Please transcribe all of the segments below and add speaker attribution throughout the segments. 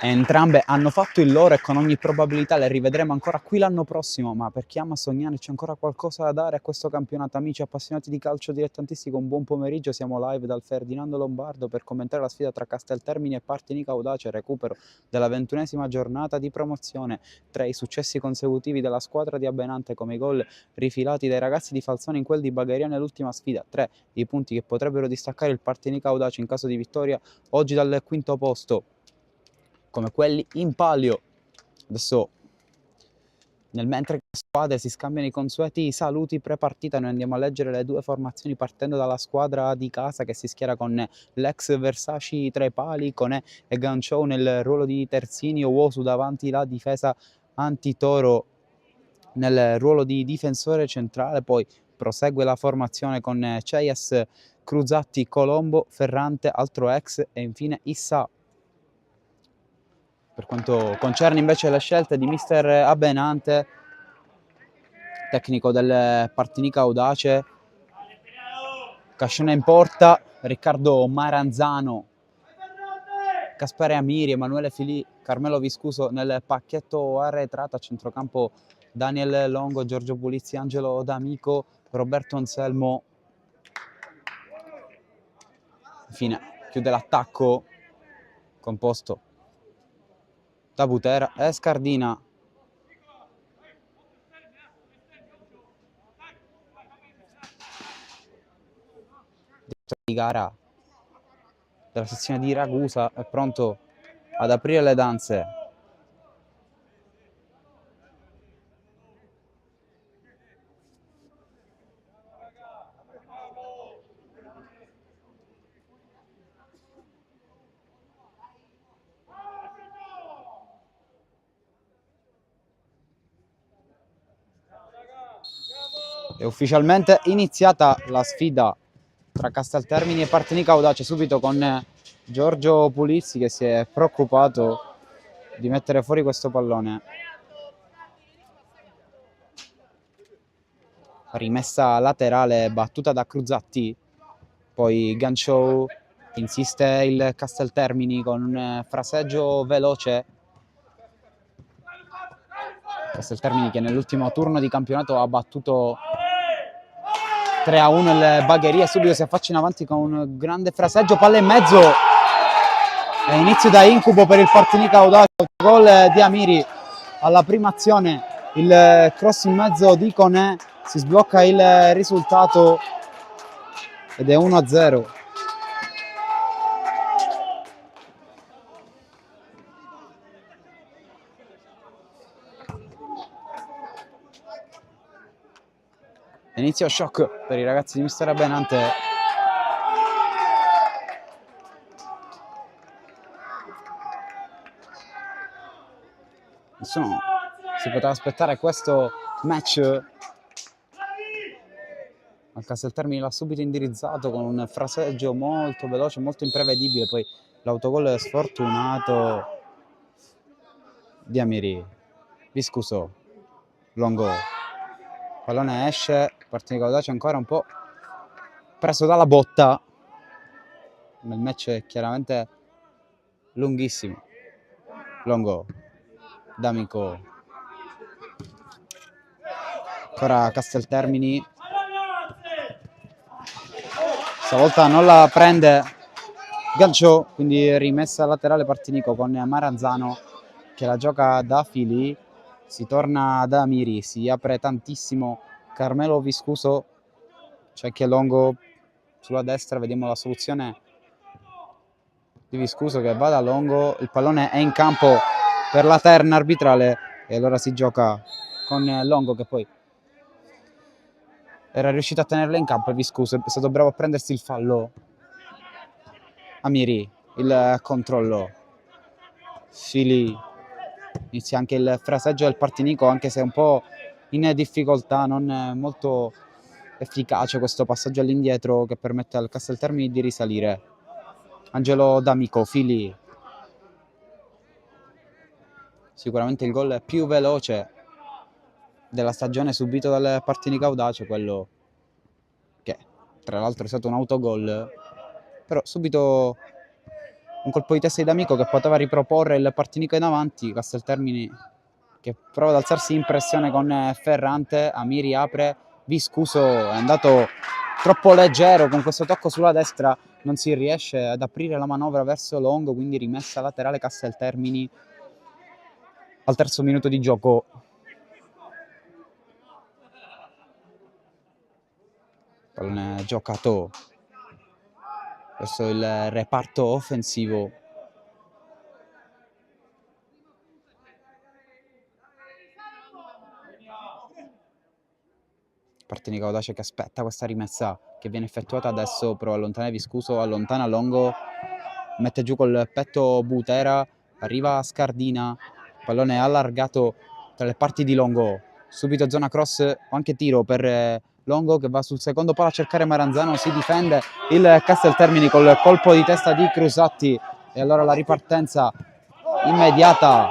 Speaker 1: Entrambe hanno fatto il loro e con ogni probabilità le rivedremo ancora qui l'anno prossimo, ma per chi ama sognare c'è ancora qualcosa da dare a questo campionato. Amici appassionati di calcio dilettantistico, un buon pomeriggio, siamo live dal Ferdinando Lombardo per commentare la sfida tra Casteltermini e Partinico Audace, recupero della 21esima giornata di promozione. Tra i successi consecutivi della squadra di Abbenante, come i gol rifilati dai ragazzi di Falzone in quel di Bagheria nell'ultima sfida, 3 i punti che potrebbero distaccare il Partinico Audace in caso di vittoria oggi dal quinto posto, come quelli in palio. Adesso, nel mentre le squadre si scambiano i consueti saluti pre-partita, noi andiamo a leggere le due formazioni partendo dalla squadra di casa che si schiera con l'ex Versace tra i pali, Conè e Ganchou nel ruolo di terzini, Owosu davanti la difesa Antitoro nel ruolo di difensore centrale, poi prosegue la formazione con Ceyes, Cruzatti, Colombo, Ferrante, altro ex e infine Issa. Per quanto concerne invece le scelte di mister Abbenante, tecnico del Partinico Audace, Cascione in porta, Riccardo Maranzano, Gaspare Amiri, Emanuele Filì, Carmelo Viscuso nel pacchetto arretrato, a centrocampo Daniel Longo, Giorgio Pulizzi, Angelo D'Amico, Roberto Anselmo. Infine chiude l'attacco composto da Butera e Scardina. Di gara della sezione di Ragusa è pronto ad aprire le danze. È ufficialmente iniziata la sfida tra Casteltermini e Partinico Audace, subito con Giorgio Pulizzi che si è preoccupato di mettere fuori questo pallone. Rimessa laterale battuta da Cruzatti, poi Ganchou, insiste il Casteltermini con un fraseggio veloce. Casteltermini che nell'ultimo turno di campionato ha battuto 3-1 il Bagheria, subito si affaccia in avanti con un grande fraseggio, palla in mezzo e inizio da incubo per il Partinico Audace. Gol di Amiri alla prima azione, il cross in mezzo di Conè, si sblocca il risultato ed è 1-0. Inizio shock per i ragazzi di mister Abbenante. Nessuno si poteva aspettare questo match. Al Casteltermini l'ha subito indirizzato con un fraseggio molto veloce, molto imprevedibile, poi l'autogol sfortunato di Amiri. Viscuso, Longo, pallone esce, Partinico Audace ancora un po' preso dalla botta. Il match è chiaramente lunghissimo. Longo, D'Amico, ancora Casteltermini, stavolta non la prende Ganchou, quindi rimessa laterale Partinico con Maranzano che la gioca da Fili, si torna da Amiri, si apre tantissimo Carmelo Viscuso, c'è anche Longo sulla destra, vediamo la soluzione di Viscuso che va da Longo, il pallone è in campo per la terna arbitrale e allora si gioca con Longo che poi era riuscito a tenerla in campo e Viscuso è stato bravo a prendersi il fallo. Amiri, il controllo, Fili, inizia anche il fraseggio del Partinico anche se un po' in difficoltà, non molto efficace questo passaggio all'indietro che permette al Casteltermini di risalire. Angelo D'Amico, Fili, sicuramente il gol più veloce della stagione subito dal Partinico Audace, quello che tra l'altro è stato un autogol, però subito un colpo di testa di D'Amico che poteva riproporre il Partinico in avanti. Casteltermini che prova ad alzarsi in pressione con Ferrante. Amiri apre, Viscuso è andato troppo leggero con questo tocco sulla destra, non si riesce ad aprire la manovra verso Longo, quindi rimessa laterale Casteltermini al terzo minuto di gioco. Pallone giocato verso il reparto offensivo. Partinico Audace che aspetta questa rimessa che viene effettuata adesso, prova a allontanare Viscuso, allontana Longo, mette giù col petto Butera, arriva Scardina, pallone allargato tra le parti di Longo, subito zona cross o anche tiro per Longo che va sul secondo palo a cercare Maranzano, si difende il Casteltermini col colpo di testa di Crusatti e allora la ripartenza immediata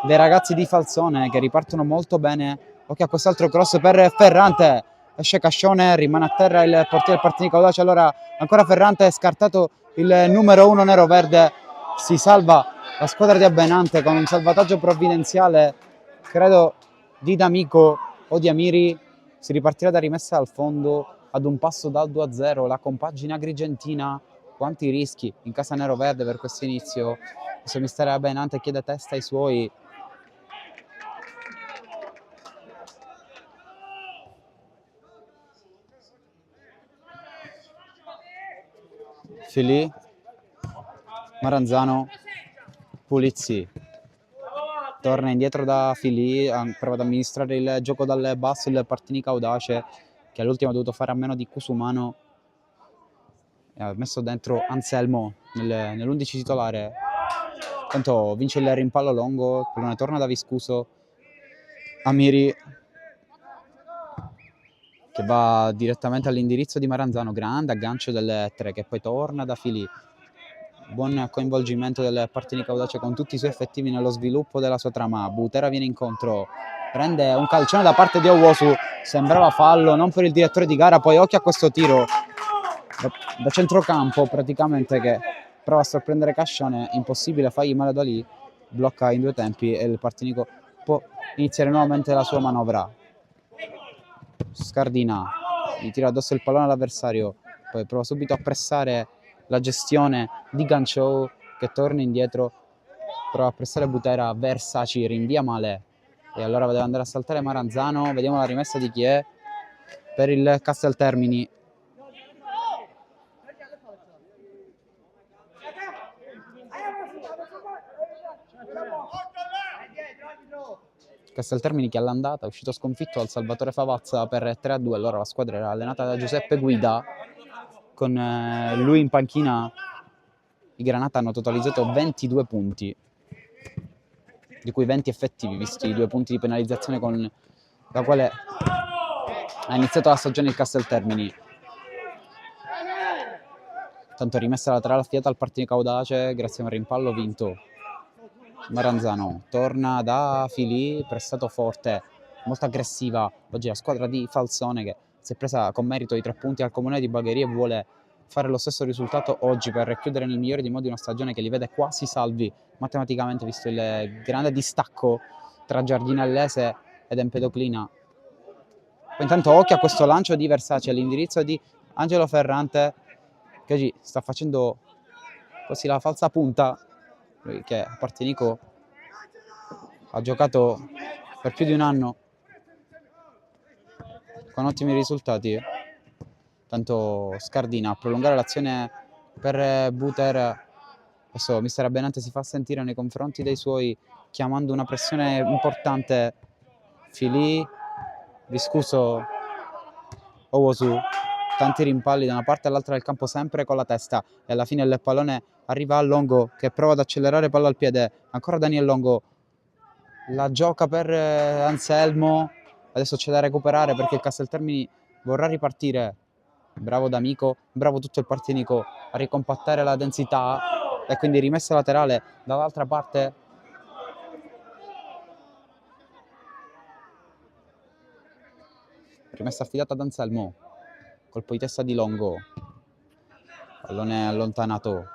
Speaker 1: dei ragazzi di Falzone che ripartono molto bene. Occhio a quest'altro cross per Ferrante, esce Cascione, rimane a terra il portiere del Partinico Audace, allora ancora Ferrante, è scartato il numero 1 nero-verde, si salva la squadra di Abbenante con un salvataggio provvidenziale, credo di D'Amico o di Amiri, si ripartirà da rimessa al fondo ad un passo dal 2-0, la compagine agrigentina, quanti rischi in casa nero-verde per questo inizio. Questo mister Abbenante chiede testa ai suoi. Filì, Maranzano, Pulizzi, torna indietro da Filì, prova ad amministrare il gioco dal basso il Partinico Audace che all'ultimo ha dovuto fare a meno di Cusumano e ha messo dentro Anselmo nell'11 titolare. Tanto vince il rimpallo Longo, il pallone torna da Viscuso, Amiri che va direttamente all'indirizzo di Maranzano, grande aggancio del 3 che poi torna da Filì. Buon coinvolgimento del Partinico Audace con tutti i suoi effettivi nello sviluppo della sua trama. Butera viene incontro, prende un calcione da parte di Owosu, sembrava fallo, non per il direttore di gara, poi occhio a questo tiro da centrocampo praticamente che prova a sorprendere Cascione, impossibile fargli male da lì, blocca in due tempi e il Partinico può iniziare nuovamente la sua manovra. Scardina gli tira addosso il pallone all'avversario, poi prova subito a pressare la gestione di Ganchou che torna indietro, prova a pressare Butera, Versaci rinvia male e allora deve andare a saltare Maranzano. Vediamo la rimessa di chi è per il Casteltermini. Casteltermini che all'andata è uscito sconfitto dal Salvatore Favazza per 3-2, allora la squadra era allenata da Giuseppe Guida, con lui in panchina i Granata hanno totalizzato 22 punti, di cui 20 effettivi, visti i 2 punti di penalizzazione con la quale ha iniziato la stagione il Casteltermini. Tanto rimessa laterale affidata al Partinico Audace grazie a un rimpallo vinto. Maranzano torna da Filì, prestato forte, molto aggressiva oggi la squadra di Falzone che si è presa con merito i 3 punti al Comune di Bagheria e vuole fare lo stesso risultato oggi per chiudere nel migliore dei modi una stagione che li vede quasi salvi matematicamente, visto il grande distacco tra Giardinellese ed Empedoclina. Poi intanto occhio a questo lancio di Versace all'indirizzo di Angelo Ferrante che oggi sta facendo così la falsa punta, che a Partinico ha giocato per più di un anno con ottimi risultati. Tanto Scardina a prolungare l'azione per Buter. Adesso mister Abbenante si fa sentire nei confronti dei suoi, chiamando una pressione importante. Filì, Viscuso, Owosu, tanti rimpalli da una parte all'altra del campo sempre con la testa e alla fine il pallone arriva a Longo che prova ad accelerare palla al piede, ancora Daniel Longo, la gioca per Anselmo, adesso c'è da recuperare perché il Casteltermini vorrà ripartire. Bravo D'Amico, bravo tutto il Partinico a ricompattare la densità e quindi rimessa laterale dall'altra parte. Rimessa affidata ad Anselmo, colpo di testa di Longo, pallone allontanato,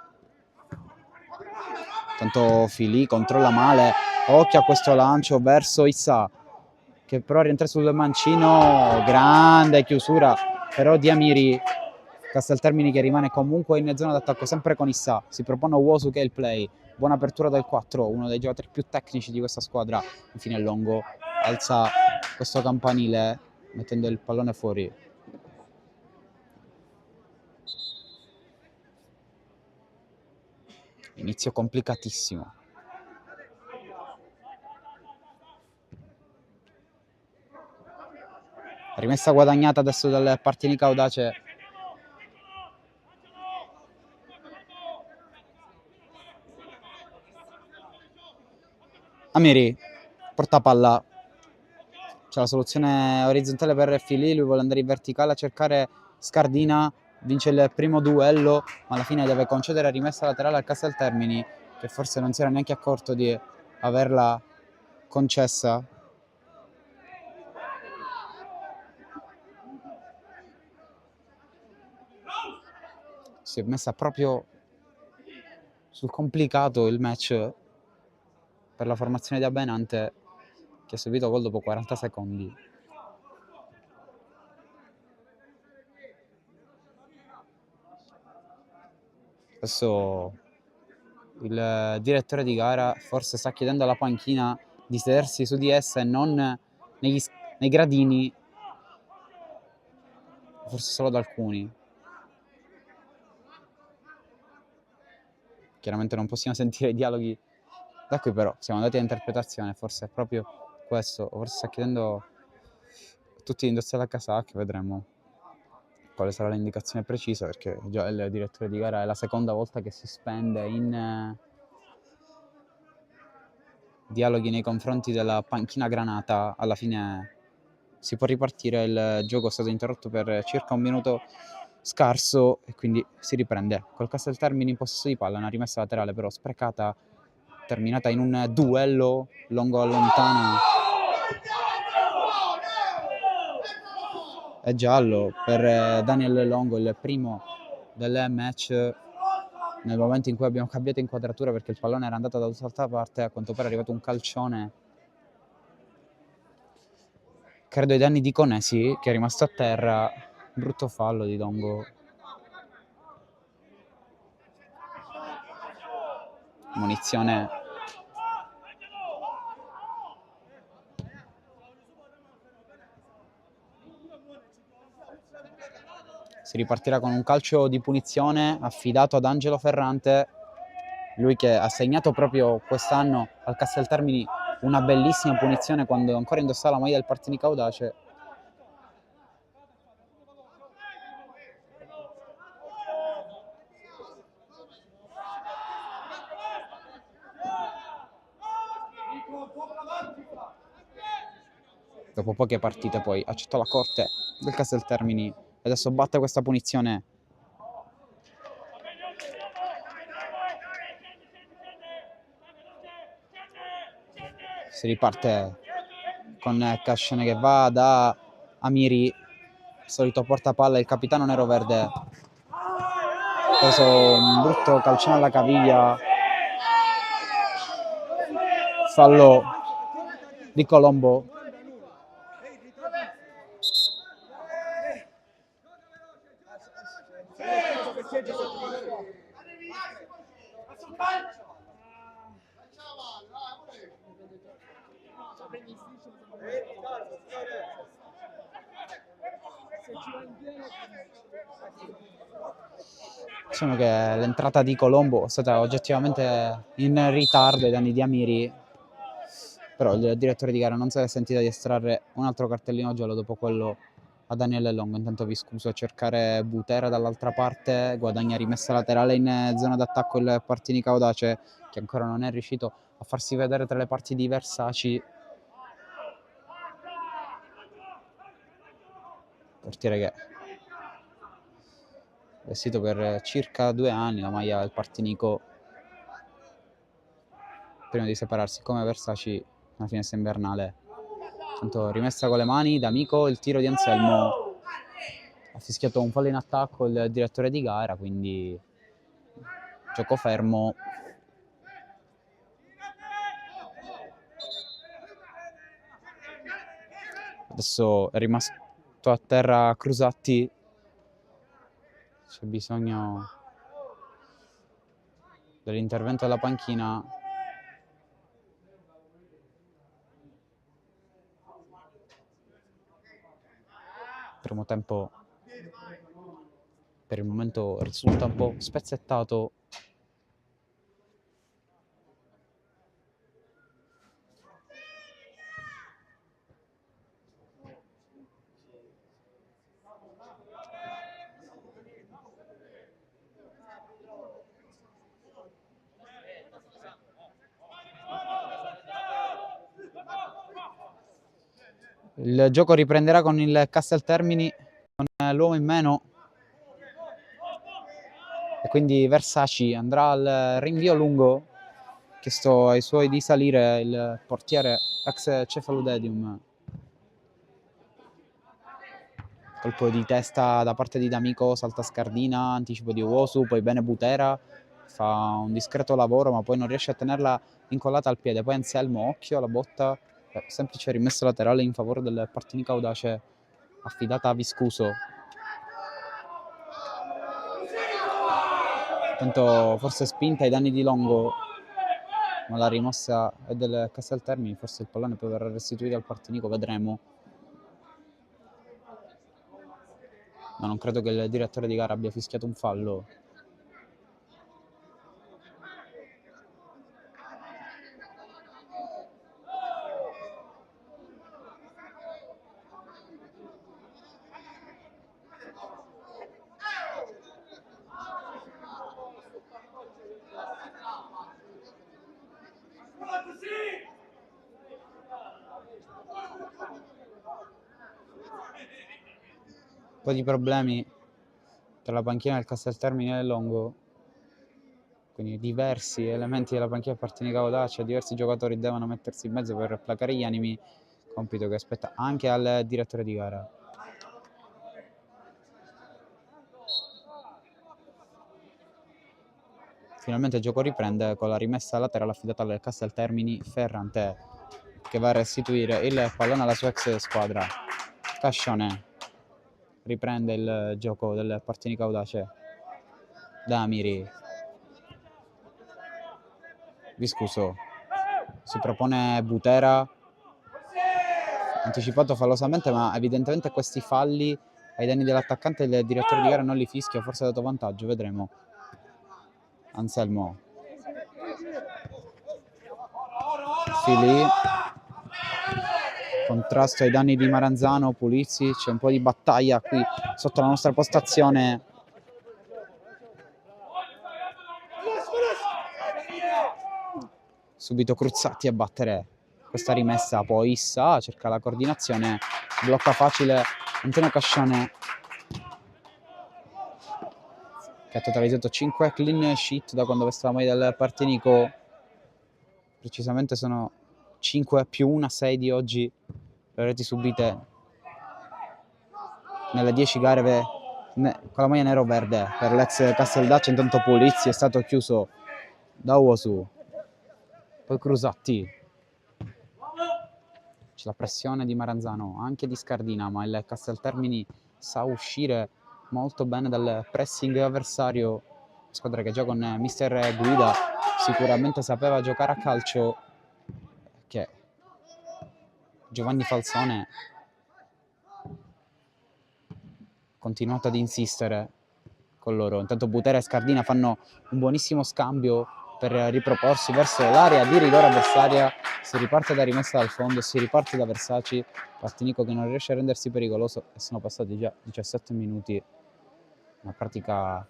Speaker 1: Tanto Filì controlla male, occhio a questo lancio verso Issa, che però rientra sul mancino, grande chiusura, però Diamiri, Casteltermini che rimane comunque in zona d'attacco, sempre con Issa, si propone Wosu che è il play, buona apertura del 4, uno dei giocatori più tecnici di questa squadra, infine Longo alza questo campanile mettendo il pallone fuori. Inizio complicatissimo. Rimessa guadagnata adesso dal Partinico Audace. Amiri, porta palla. C'è la soluzione orizzontale per Filì, lui vuole andare in verticale a cercare Scardina, vince il primo duello, ma alla fine deve concedere rimessa laterale al Casteltermini, che forse non si era neanche accorto di averla concessa. Si è messa proprio sul complicato il match per la formazione di Abenante, che ha subito gol dopo 40 secondi. Adesso il direttore di gara forse sta chiedendo alla panchina di sedersi su di essa e non nei gradini, forse solo ad alcuni. Chiaramente non possiamo sentire i dialoghi da qui, però siamo andati all'interpretazione, forse è proprio questo, forse sta chiedendo a tutti di indossare la casacca, vedremo quale sarà l'indicazione precisa, perché già il direttore di gara è la seconda volta che si spende in dialoghi nei confronti della panchina granata. Alla fine si può ripartire, il gioco è stato interrotto per circa un minuto scarso e quindi si riprende col Casteltermini in possesso di palla, una rimessa laterale però sprecata, terminata in un duello. Longo allontana, è giallo per Daniel Longo, il primo del match, nel momento in cui abbiamo cambiato inquadratura perché il pallone era andato da tutt'altra parte. A quanto pare è arrivato un calcione, credo ai danni di Conesi, che è rimasto a terra. Brutto fallo di Longo. Munizione si ripartirà con un calcio di punizione affidato ad Angelo Ferrante, lui che ha segnato proprio quest'anno al Casteltermini una bellissima punizione quando ancora indossava la maglia del Partinico Audace. Dopo poche partite poi accettò la corte del Casteltermini e adesso batte questa punizione. Si riparte con Cascione che va da Amiri, solito portapalla, il capitano neroverde. Ha preso un brutto calcione alla caviglia, fallo di Colombo. Diciamo che l'entrata di Colombo è stata oggettivamente in ritardo ai danni di Amiri, però il direttore di gara non si è sentito di estrarre un altro cartellino giallo dopo quello a Daniele Longo. Intanto vi scuso a cercare Butera dall'altra parte, guadagna rimessa laterale in zona d'attacco il Partinico Audace, che ancora non è riuscito a farsi vedere tra le parti di Versaci. Portiere che vestito per circa 2 anni la maglia del Partinico prima di separarsi come Versaci alla finestra invernale. Tanto rimessa con le mani D'Amico, il tiro di Anselmo, ha fischiato un fallo in attacco il direttore di gara, quindi gioco fermo. Adesso è rimasto a terra Crusatti, c'è bisogno dell'intervento della panchina. Primo tempo per il momento risulta un po' spezzettato. Il gioco riprenderà con il Casteltermini con l'uomo in meno e quindi Versaci andrà al rinvio lungo, chiesto ai suoi di salire il portiere ex Cefaludedium. Colpo di testa da parte di D'Amico, salta Scardina, anticipo di Uosu, poi bene Butera, fa un discreto lavoro ma poi non riesce a tenerla incollata al piede. Poi Anselmo, occhio alla botta, semplice rimessa laterale in favore del Partinico Audace, affidata a Viscuso. Tanto forse spinta ai danni di Longo, ma la rimossa è del Casteltermini, forse il pallone poi verrà restituito al Partinico, vedremo. Ma non credo che il direttore di gara abbia fischiato un fallo. Un po' di problemi tra la panchina del Casteltermini e il Longo, quindi diversi elementi della panchina del Partinico Audace, diversi giocatori devono mettersi in mezzo per placare gli animi, compito che spetta anche al direttore di gara. Finalmente il gioco riprende con la rimessa laterale affidata al Casteltermini, Ferrante che va a restituire il pallone alla sua ex squadra. Cascione riprende il gioco del Partinico Audace. Damiri, Viscuso, si propone Butera, anticipato fallosamente, ma evidentemente questi falli ai danni dell'attaccante il direttore di gara non li fischia, forse ha dato vantaggio, vedremo. Anselmo, Fili, contrasto ai danni di Maranzano, Pulizzi, c'è un po' di battaglia qui sotto la nostra postazione. Subito Cruzzatti a battere questa rimessa, poi Issa cerca la coordinazione, blocca facile Antonio Cascione, che ha totalizzato 5 clean sheet da quando veste la maglia del Partinico. Precisamente sono 5 più 1, 6 di oggi le reti subite nelle 10 gare con la maglia nero-verde per l'ex Casteldaccio. Intanto Pulizzi è stato chiuso da Uosu, poi Crusatti, c'è la pressione di Maranzano, anche di Scardina, ma il Casteltermini sa uscire molto bene dal pressing avversario. Squadra che gioca con mister Guida sicuramente sapeva giocare a calcio, che Giovanni Falzone ha continuato ad insistere con loro. Intanto Butera e Scardina fanno un buonissimo scambio per riproporsi verso l'area di rigore avversaria. Si riparte da rimessa dal fondo, si riparte da Versaci, Partinico che non riesce a rendersi pericoloso e sono passati già 17 minuti. Una pratica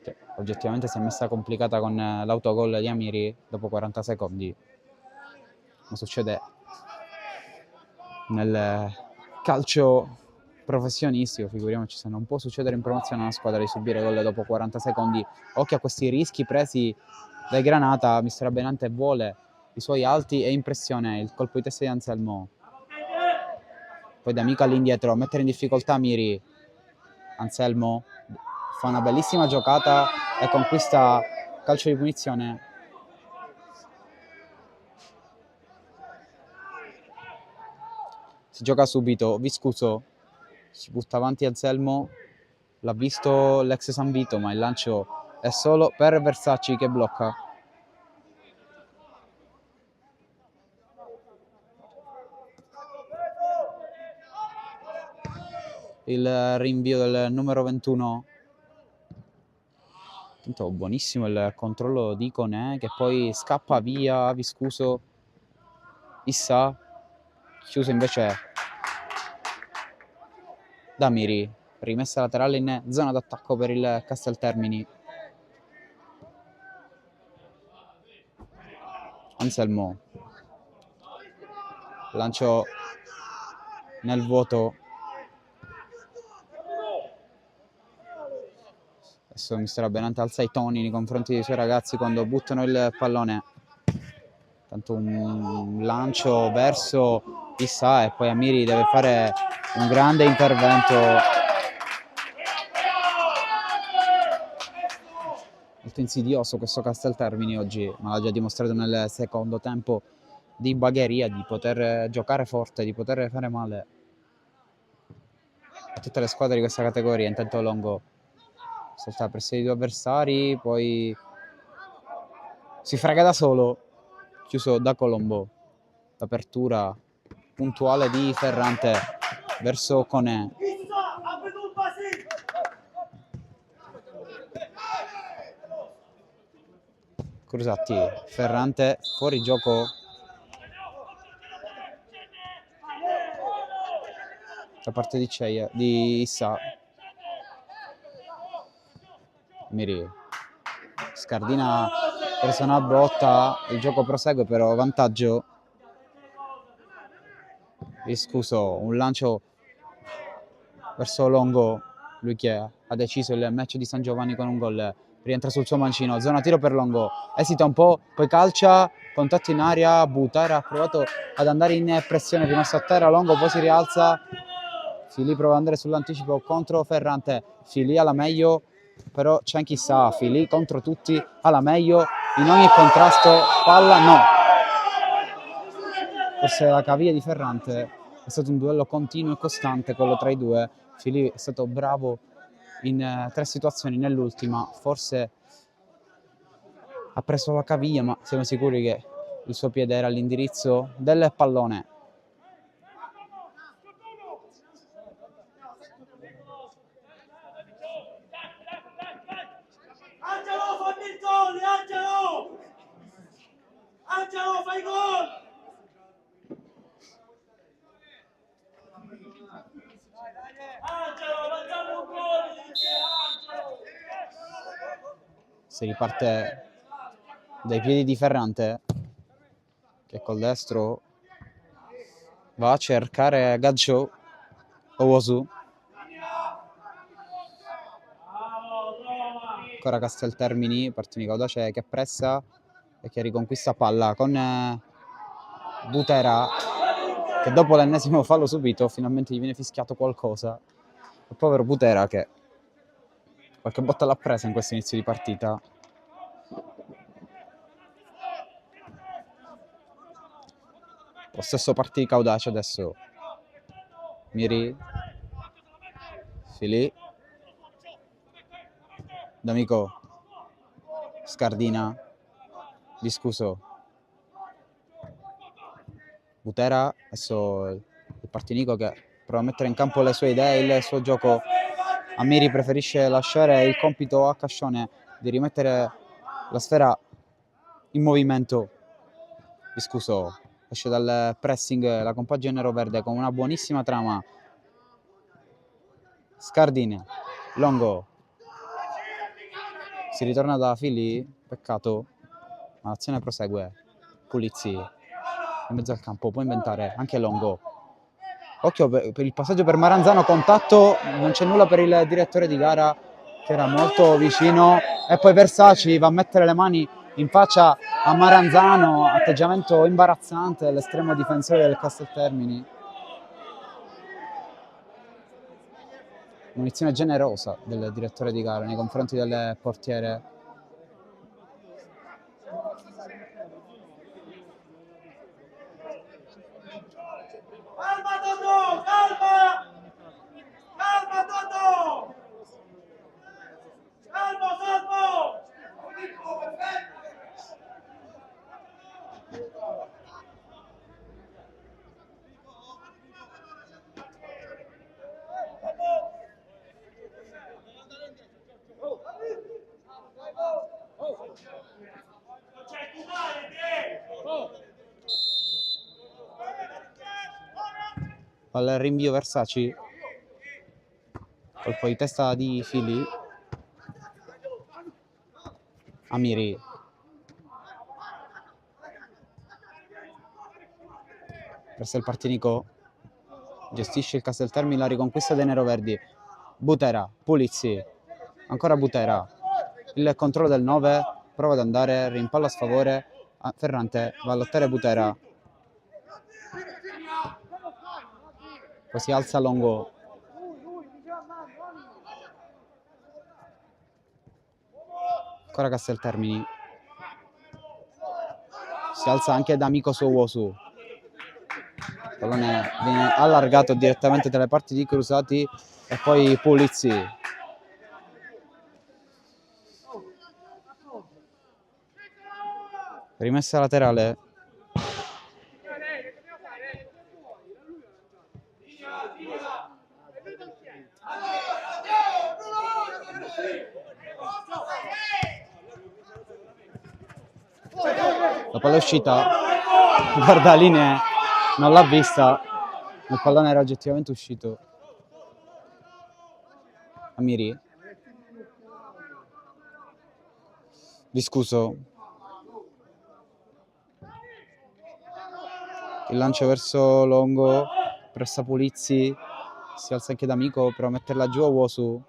Speaker 1: che oggettivamente si è messa complicata con l'autogol di Amiri dopo 40 secondi. Ma succede nel calcio professionistico, figuriamoci se non può succedere in promozione a una squadra di subire gol dopo 40 secondi. Occhio a questi rischi presi dai Granata, mister Benante vuole i suoi alti e impressione il colpo di testa di Anselmo. Poi D'Amico all'indietro a mettere in difficoltà Miri. Anselmo fa una bellissima giocata e conquista calcio di punizione. Si gioca subito, Viscuso si butta avanti Anselmo, l'ha visto l'ex San Vito, ma il lancio è solo per Versace che blocca. Il rinvio del numero 21. Intanto buonissimo il controllo di Conè che poi scappa via, Viscuso, Issa, chiuso invece da Miri, rimessa laterale in zona d'attacco per il Casteltermini. Anselmo, lancio nel vuoto. Adesso mister Benante alza i toni nei confronti dei suoi ragazzi quando buttano il pallone. Tanto un lancio verso Issa e poi Amiri deve fare un grande intervento. Molto insidioso questo Casteltermini oggi, ma l'ha già dimostrato nel secondo tempo, di bagheria, di poter giocare forte, di poter fare male a tutte le squadre di questa categoria. Intanto Longo salta la pressione di due avversari, poi si frega da solo, chiuso da Colombo. L'apertura puntuale di Ferrante verso Conè. Crusatti, Ferrante fuori gioco da parte di Issa. Miri, Scardina presa una botta, il gioco prosegue però vantaggio. Viscuso, un lancio verso Longo, lui che ha deciso il match di San Giovanni con un gol, rientra sul suo mancino, zona tiro per Longo, esita un po', poi calcia, contatto in aria, Butera ha provato ad andare in pressione, rimasto a terra, Longo poi si rialza, Fili prova ad andare sull'anticipo contro Ferrante, Fili alla meglio, però c'è anche Issa, Fili contro tutti, alla meglio, in ogni contrasto, palla no. Forse la caviglia di Ferrante, è stato un duello continuo e costante quello tra i due, Fili è stato bravo in 3 situazioni, nell'ultima forse ha preso la caviglia, ma siamo sicuri che il suo piede era all'indirizzo del pallone.
Speaker 2: Angelo, fammi il gol, Angelo! Angelo, fai gol! Angelo, facciamo un gol! Angelo!
Speaker 1: Si riparte dai piedi di Ferrante, che col destro va a cercare Gadjo Owosu. Ancora Casteltermini, Partini Caudace che pressa e che riconquista palla con Butera, che dopo l'ennesimo fallo subito finalmente gli viene fischiato qualcosa. Il povero Butera che qualche botta l'ha presa in questo inizio di partita. Lo stesso Partini Caudace adesso. Miri, Fili, D'Amico, Scardina, Viscuso, Butera, adesso il Partinico che prova a mettere in campo le sue idee, il suo gioco. Amiri preferisce lasciare il compito a Cascione di rimettere la sfera in movimento. Viscuso esce dal pressing la compagine nero-verde con una buonissima trama. Scardina, Longo, si ritorna da Fili, peccato, ma l'azione prosegue. Pulizzi in mezzo al campo, può inventare anche Longo. Occhio per il passaggio per Maranzano, contatto, non c'è nulla per il direttore di gara che era molto vicino, e poi Versace va a mettere le mani in faccia a Maranzano, atteggiamento imbarazzante dell'estremo difensore del Casteltermini. Munizione generosa del direttore di gara nei confronti del portiere.
Speaker 2: Alba
Speaker 1: al rinvio Versace, colpo di testa di Fili. Amiri, verso il Partinico, gestisce il Casteltermine, la riconquista dei neroverdi. Butera, Pulizzi, ancora Butera, il controllo del 9, prova ad andare, rimpalla a sfavore, Ferrante va a lottare Butera, poi si alza Longo, ancora Casteltermini, si alza anche D'Amico su Uosu, il pallone viene allargato direttamente dalle parti di Crusati e poi Pulizzi. Rimessa laterale. La palla è uscita. Guardaline non l'ha vista. Il pallone era oggettivamente uscito. Amiri. Discuso. Il lancio verso Longo. Pressa Pulizzi. Si alza anche D'Amico per metterla giù a Uosu.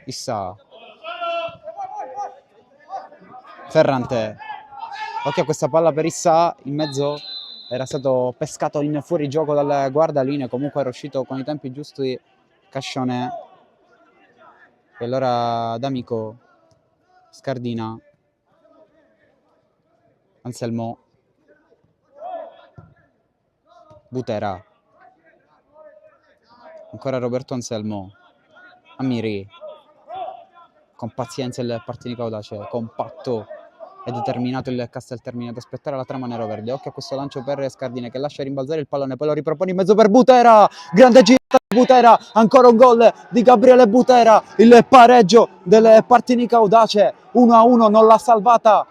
Speaker 1: Issa. Ferrante. Occhio a questa palla per Issa. In mezzo era stato pescato in fuorigioco dal guardaline. Comunque era uscito con i tempi giusti Cascione. E allora D'Amico. Scardina. Anselmo. Butera. Ancora Roberto Anselmo. Amiri. Con pazienza il Partinico Audace, compatto e determinato il Casteltermine ad aspettare la trama neroverde. Occhio a questo lancio per Scardine che lascia rimbalzare il pallone, poi lo ripropone in mezzo per Butera. Grande girata di Butera, ancora un gol di Gabriele Butera. Il pareggio del Partinico Audace, 1-1, non l'ha salvata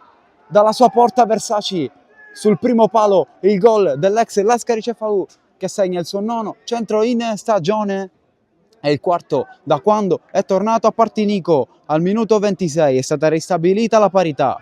Speaker 1: dalla sua porta Versace. Sul primo palo il gol dell'ex Lascari Cefalù che segna il suo 9° centro in stagione. È il quarto da quando è tornato a Partinico. Al minuto 26 è stata ristabilita la parità.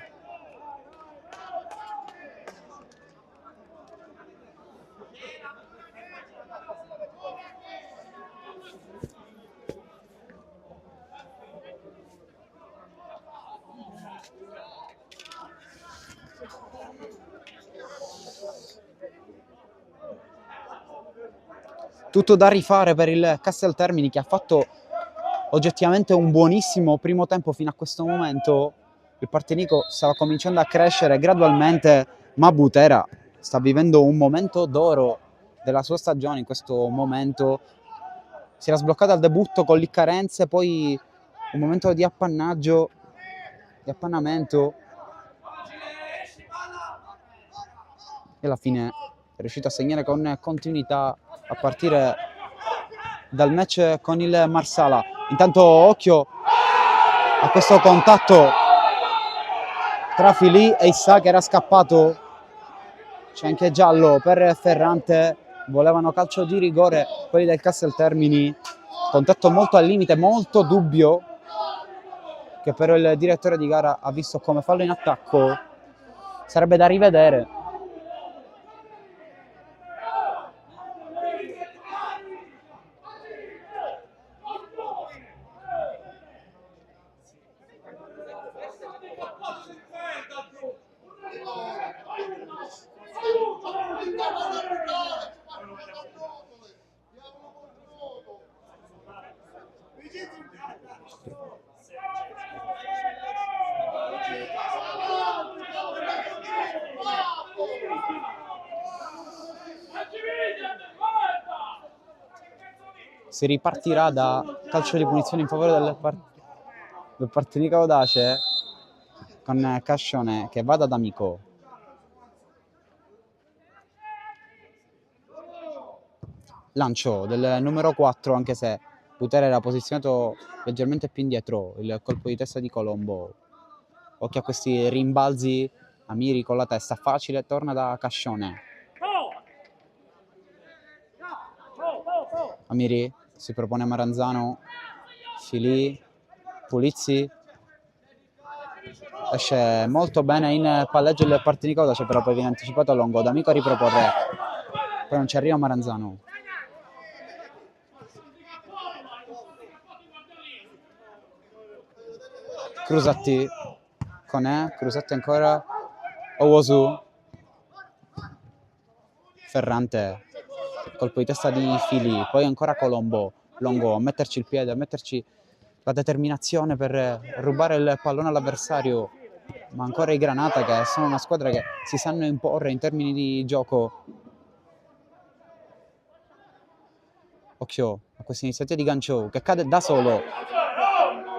Speaker 1: Tutto da rifare per il Casteltermini che ha fatto oggettivamente un buonissimo primo tempo fino a questo momento. Il Partinico stava cominciando a crescere gradualmente, ma Butera sta vivendo un momento d'oro della sua stagione in questo momento. Si era sbloccato al debutto con l'Iccarense, poi un momento di appannaggio, di appannamento, e alla fine è riuscito a segnare con continuità a partire dal match con il Marsala. Intanto occhio a questo contatto tra Filì e Issa che era scappato. C'è anche giallo per Ferrante. Volevano calcio di rigore quelli del Casteltermini. Contatto molto al limite, molto dubbio, che però il direttore di gara ha visto come fallo in attacco. Sarebbe da rivedere. Si ripartirà da calcio di punizione in favore del Partinico Audace con Cascione che va da D'Amico. Lancio del numero 4, anche se Butera era posizionato leggermente più indietro. Il colpo di testa di Colombo. Occhio a questi rimbalzi. Amiri con la testa facile, torna da Cascione. Amiri si propone Maranzano, Filì, Pulizzi, esce molto bene in palleggio il Partinicodace, però poi viene anticipato a Longo, D'Amico a riproporre, poi non ci arriva Maranzano. Crusatti, Conè, Crusatti ancora, Owosu, Ferrante, colpo di testa di Fili, poi ancora Colombo, Longo a metterci il piede, a metterci la determinazione per rubare il pallone all'avversario, ma ancora i Granata che sono una squadra che si sanno imporre in termini di gioco. Occhio a questa iniziativa di Ganchou che cade da solo,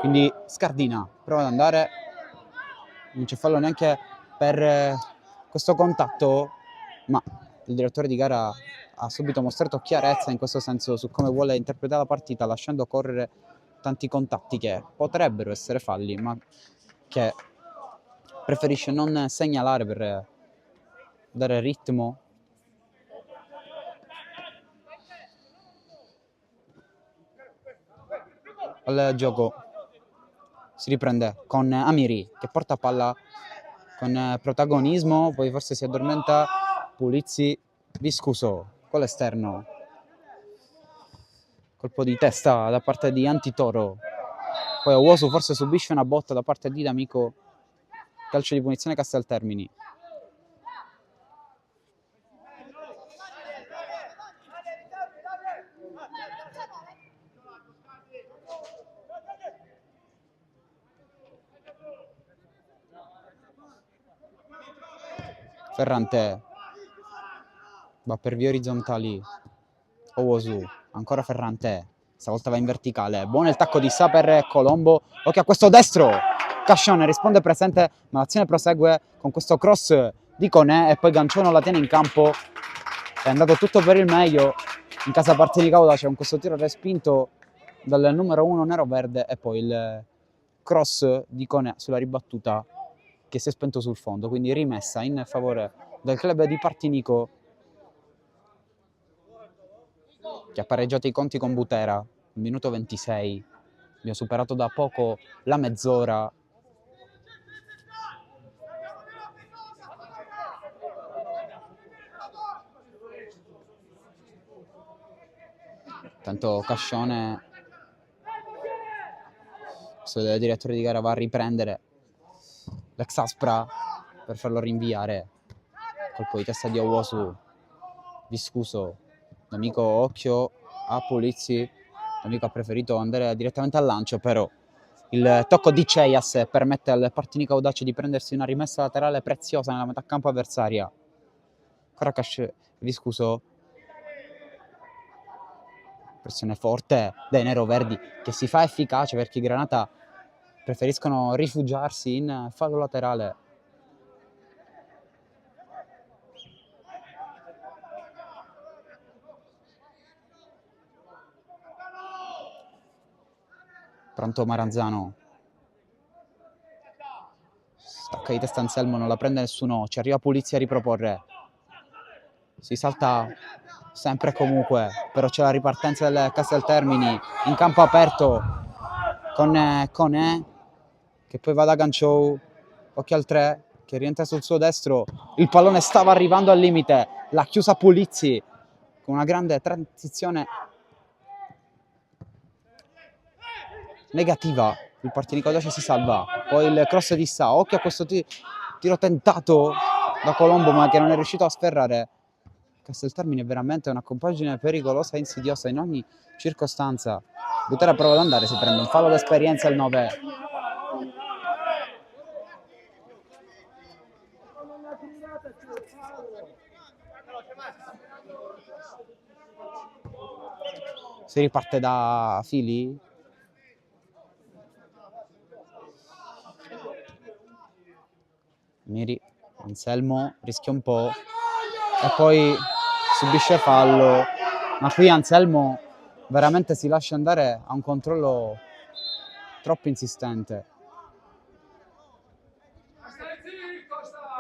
Speaker 1: quindi scardina, prova ad andare, non c'è fallo neanche per questo contatto, ma il direttore di gara ha subito mostrato chiarezza in questo senso su come vuole interpretare la partita, lasciando correre tanti contatti che potrebbero essere falli, ma che preferisce non segnalare per dare ritmo al gioco. Si riprende con Amiri che porta palla con protagonismo, poi forse si addormenta Pulizzi, Viscuso con l'esterno, colpo di testa da parte di Antitoro, poi Owosu forse subisce una botta da parte di D'Amico, calcio di punizione Casteltermini. Ferrante va per vie orizzontali, Owosu, ancora Ferrante, stavolta va in verticale, buono il tacco di Sa per Colombo, occhio a questo destro, Cascione risponde presente, ma l'azione prosegue con questo cross di Conè e poi Ganchou non la tiene in campo, è andato tutto per il meglio in casa Partinicodace con questo tiro respinto dal numero 1 nero-verde e poi il cross di Conè sulla ribattuta che si è spento sul fondo, quindi rimessa in favore del club di Partinico che ha pareggiato i conti con Butera, minuto 26, abbiamo superato da poco la mezz'ora. Tanto Cascione, il direttore di gara, va a riprendere l'ex Aspra per farlo rinviare, colpo di testa di Owosu, Viscuso, D'Amico occhio a Pulizzi, D'Amico ha preferito andare direttamente al lancio, però il tocco di Ceias permette al Partinicodace di prendersi una rimessa laterale preziosa nella metà campo avversaria. Ancora Viscuso, pressione forte dai neroverdi che si fa efficace perché i Granata preferiscono rifugiarsi in fallo laterale. Pronto Maranzano, stacca di testa Anselmo, non la prende nessuno, ci arriva Pulizzi a riproporre, si salta sempre e comunque, però c'è la ripartenza del Casteltermini in campo aperto con Conè che poi va da Ganchou, occhio al 3 che rientra sul suo destro, il pallone stava arrivando al limite, l'ha chiusa Pulizzi con una grande transizione negativa, il Partinicodace si salva, poi il cross di Sa, occhio a questo tiro tentato da Colombo ma che non è riuscito a sferrare. Casteltermini è veramente una compagine pericolosa e insidiosa in ogni circostanza. Butera prova ad andare, si prende un fallo d'esperienza il 9. Si riparte da Fili. Miri, Anselmo rischia un po' e poi subisce fallo, ma qui Anselmo veramente si lascia andare a un controllo troppo insistente,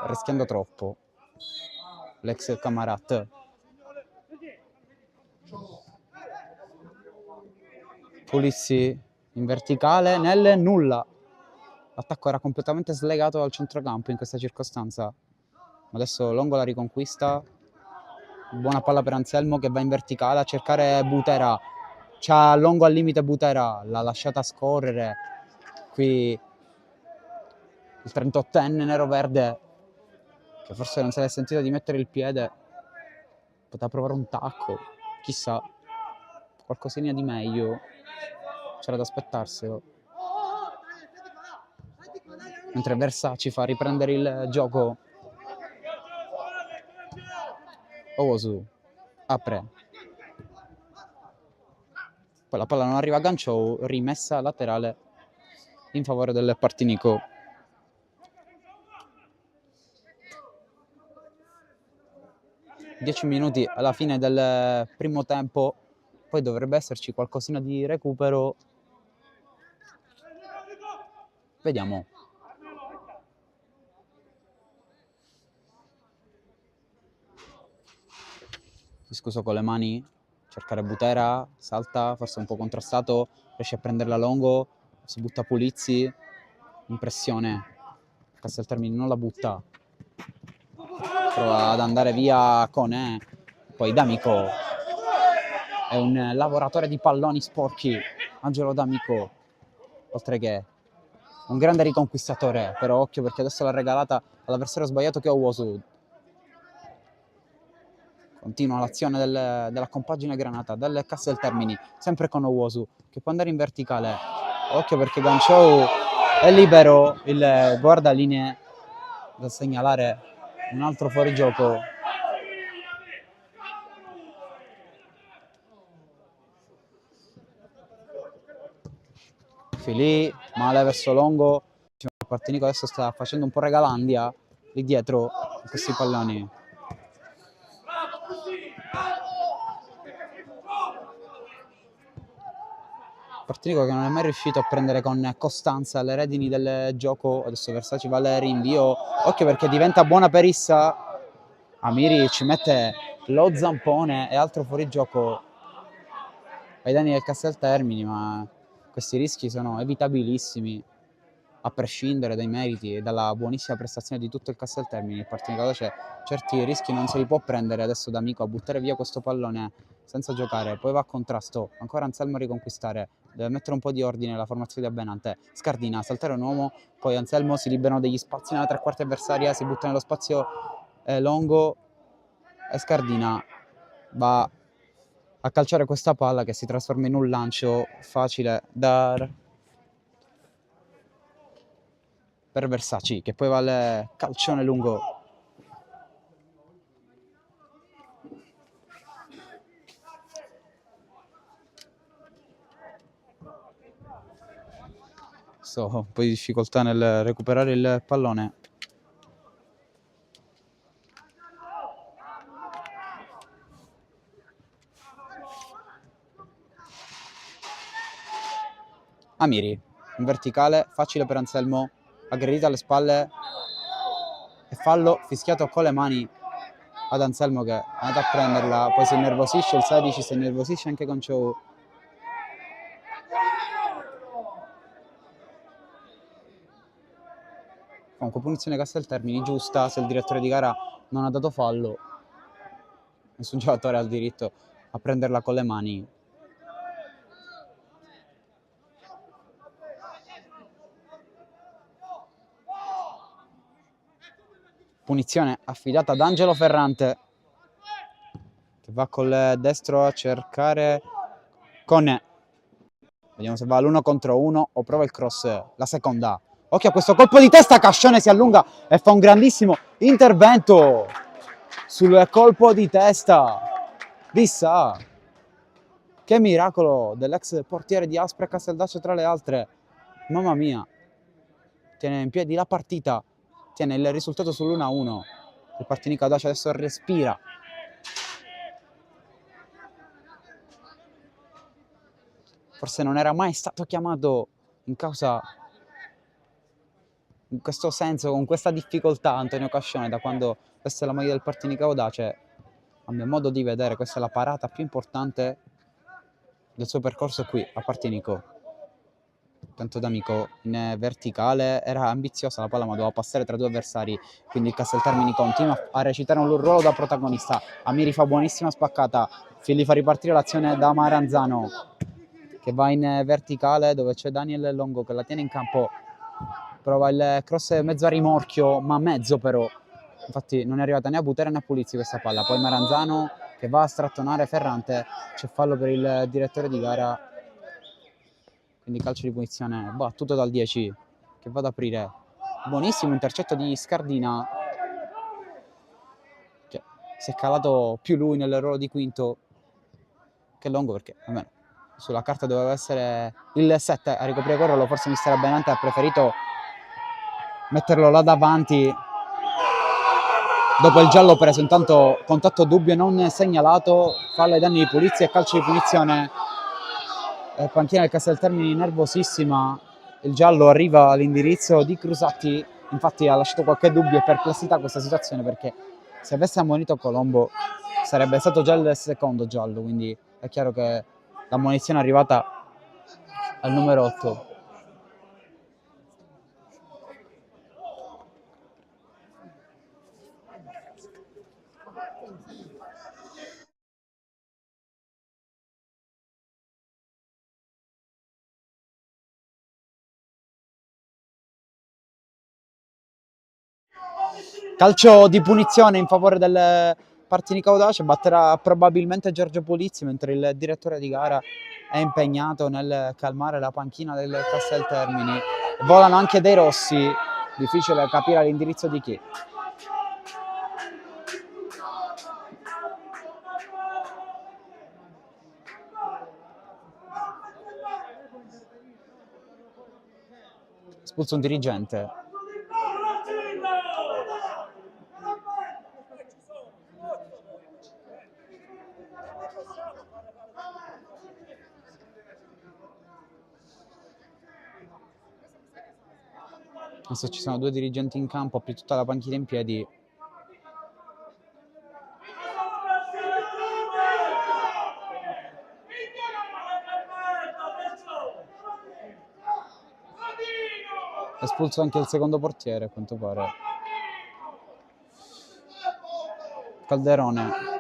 Speaker 1: rischiando troppo l'ex Camarat. Pulizzi in verticale nel nulla. L'attacco era completamente slegato dal centrocampo in questa circostanza. Adesso Longo la riconquista. Buona palla per Anselmo che va in verticale a cercare Butera. C'ha Longo al limite Butera, l'ha lasciata scorrere. Qui il 38enne nero-verde, che forse non se l'è sentito di mettere il piede, poteva provare un tacco, chissà, qualcosina di meglio, c'era da aspettarselo. Mentre Versace fa riprendere il gioco. Owusu apre. Poi la palla non arriva a gancio, rimessa laterale in favore del Partinico. Dieci minuti alla fine del primo tempo, poi dovrebbe esserci qualcosina di recupero. Vediamo. Scuso con le mani, cercare Butera, salta, forse un po' contrastato, riesce a prenderla Longo, si butta Pulizzi, impressione, Casteltermini non la butta, prova ad andare via Conè, poi D'Amico, è un lavoratore di palloni sporchi, Angelo D'Amico, oltre che un grande riconquistatore, però occhio perché adesso l'ha regalata all'avversario sbagliato che è Owusu. Continua l'azione della compagine granata del Casteltermini, sempre con Owusu, che può andare in verticale. Occhio perché Ganchou è libero, il guardalinee da segnalare un altro fuorigioco. Filì, male verso Longo. Il Partinico adesso sta facendo un po' regalandia lì dietro in questi palloni. Partinico che non è mai riuscito a prendere con costanza le redini del gioco. Adesso Versace va al rinvio. Occhio perché diventa buona per Issa. Amiri ci mette lo zampone e altro fuorigioco ai danni del Casteltermini, ma questi rischi sono evitabilissimi a prescindere dai meriti e dalla buonissima prestazione di tutto il Casteltermini. Il Partinico certi rischi non se li può prendere adesso D'Amico a buttare via questo pallone senza giocare, poi va a contrasto, ancora Anselmo a riconquistare, deve mettere un po' di ordine nella formazione di Benante, scardina, saltare un uomo, poi Anselmo, si liberano degli spazi nella tre quarti avversaria, si butta nello spazio Longo e Scardina va a calciare questa palla che si trasforma in un lancio facile per Versace, che poi va al calcione lungo. Un po' di difficoltà nel recuperare il pallone. Amiri, in verticale, facile per Anselmo, aggredita alle spalle e fallo fischiato con le mani ad Anselmo che è andato a prenderla, poi si innervosisce il 16, si innervosisce anche con Chou. Comunque punizione Casteltermini giusta, se il direttore di gara non ha dato fallo, nessun giocatore ha il diritto a prenderla con le mani. Punizione affidata ad Angelo Ferrante, che va col destro a cercare Conè. Vediamo se va all'1 contro 1 o prova il cross, la seconda. Occhio a questo colpo di testa, Cascione si allunga e fa un grandissimo intervento sul colpo di testa di Sa. Che miracolo dell'ex portiere di Aspre Casteldaccio tra le altre. Mamma mia. Tiene in piedi la partita, tiene il risultato sull'1-1. Il Partinico Dacia adesso respira. Forse non era mai stato chiamato in causa in questo senso, con questa difficoltà, Antonio Cascione, da quando veste la maglia del Partinico Audace. A mio modo di vedere questa è la parata più importante del suo percorso qui a Partinico. Tanto D'Amico in verticale era ambiziosa la palla, ma doveva passare tra due avversari, quindi il Casteltermini continua a recitare un ruolo da protagonista. Amiri fa buonissima spaccata, Fili fa ripartire l'azione da Maranzano, che va in verticale dove c'è Daniel Longo che la tiene in campo, prova il cross mezzo a rimorchio, ma mezzo però, infatti non è arrivata né a Butera né a Pulizzi questa palla. Poi Maranzano che va a strattonare Ferrante, c'è fallo per il direttore di gara, quindi calcio di punizione battuto dal 10 che va ad aprire. Buonissimo intercetto di Scardina, cioè, si è calato più lui nel ruolo di quinto che Longo, perché almeno sulla carta doveva essere il 7 a ricoprire quel ruolo. Forse mister Benante ha preferito metterlo là davanti dopo il giallo preso. Intanto contatto dubbio non segnalato, fallo ai danni di Pulizzi e calcio di punizione. Panchina del Casteltermini nervosissima, il giallo arriva all'indirizzo di Crusatti, infatti ha lasciato qualche dubbio e perplessità questa situazione, perché se avesse ammonito Colombo sarebbe stato già il secondo giallo, quindi è chiaro che l'ammonizione è arrivata al numero 8. Calcio di punizione in favore del Partinico Audace, batterà probabilmente Giorgio Pulizzi, mentre il direttore di gara è impegnato nel calmare la panchina del Casteltermini. Volano anche dei rossi, difficile capire l'indirizzo di chi. Espulso un dirigente. Adesso ci sono due dirigenti in campo, più tutta la panchina in piedi. Espulso anche il secondo portiere, a quanto pare. Calderone.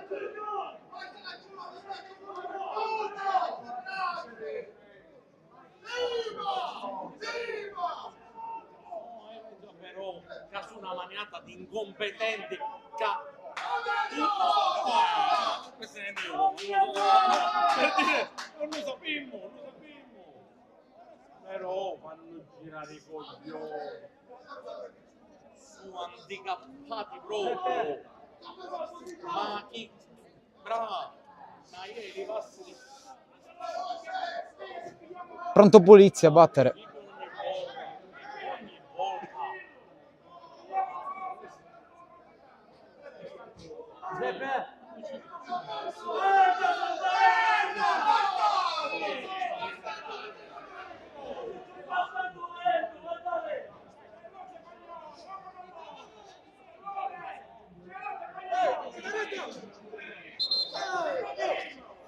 Speaker 2: Una maniata di incompetenti questo è mio, non lo sappiamo, però fanno girare i coglioni su handicappati proprio, ma chi bravo, ma io li passi
Speaker 1: Pronto Pulizzi a battere.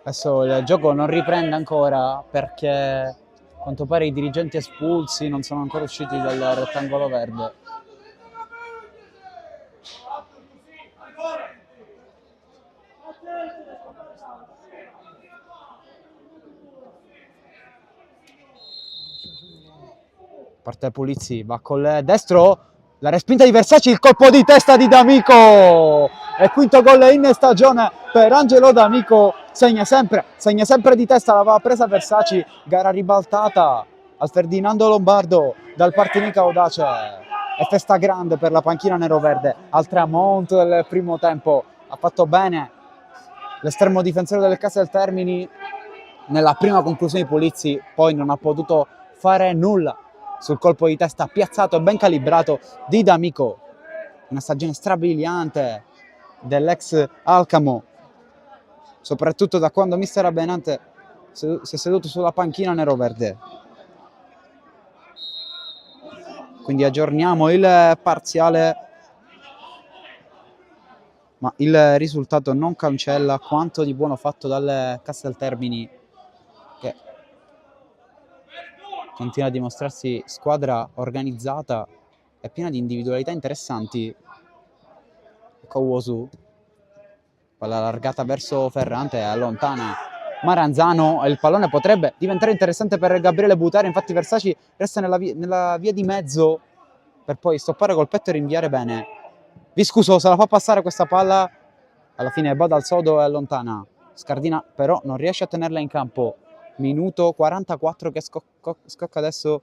Speaker 1: Adesso il gioco non riprende ancora perché a quanto pare i dirigenti espulsi non sono ancora usciti dal rettangolo verde. Parte Pulizzi, va col destro, la respinta di Versace, il colpo di testa di D'Amico, e quinto gol in stagione per Angelo D'Amico, segna sempre di testa, l'aveva presa Versace, gara ribaltata al Ferdinando Lombardo dal Partinico Audace, è festa grande per la panchina neroverde, al tramonto del primo tempo, ha fatto bene l'estremo difensore del Casteltermini nella prima conclusione di Pulizzi, poi non ha potuto fare nulla sul colpo di testa piazzato e ben calibrato di D'Amico. Una stagione strabiliante dell'ex Alcamo, soprattutto da quando mister Benante si è seduto sulla panchina neroverde. Quindi aggiorniamo il parziale, ma il risultato non cancella quanto di buono fatto dal Casteltermini che continua a dimostrarsi squadra organizzata e piena di individualità interessanti. Owusu, palla allargata verso Ferrante, allontana Maranzano e il pallone potrebbe diventare interessante per Gabriele Butera, infatti Versace resta nella via di mezzo per poi stoppare col petto e rinviare bene. Viscuso se la fa passare questa palla, alla fine va dal sodo e allontana. Scardina però non riesce a tenerla in campo. Minuto 44 che scocca adesso.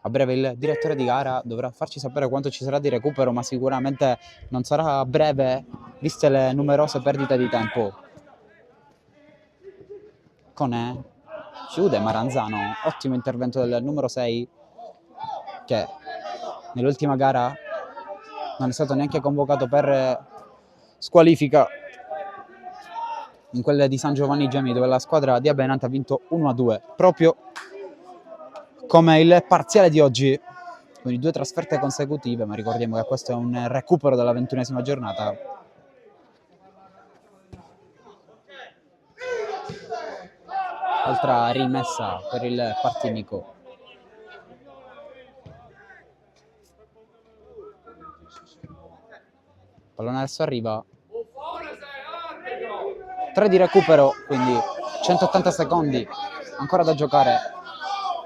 Speaker 1: A breve il direttore di gara dovrà farci sapere quanto ci sarà di recupero, ma sicuramente non sarà breve, viste le numerose perdite di tempo. Conè chiude Maranzano, ottimo intervento del numero 6, che nell'ultima gara non è stato neanche convocato per squalifica in quelle di San Giovanni Gemmi, dove la squadra di Abenante ha vinto 1-2, proprio come il parziale di oggi, quindi 2 trasferte consecutive, ma ricordiamo che questo è un recupero della 21esima giornata. Altra rimessa per il Partinico. Pallone adesso arriva. 3 di recupero, quindi 180 secondi ancora da giocare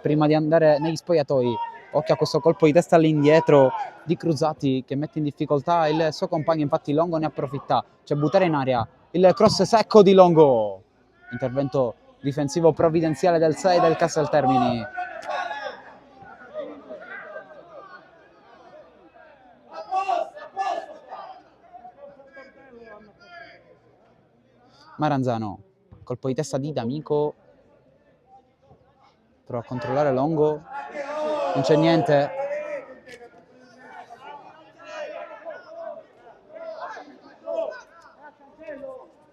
Speaker 1: prima di andare negli spogliatoi. Occhio a questo colpo di testa all'indietro di Cruzati che mette in difficoltà il suo compagno, infatti Longo ne approfitta. C'è Butera in aria, il cross secco di Longo. Intervento difensivo provvidenziale del 6 del Castel Termini. Maranzano, colpo di testa di D'Amico, prova a controllare Longo, non c'è niente.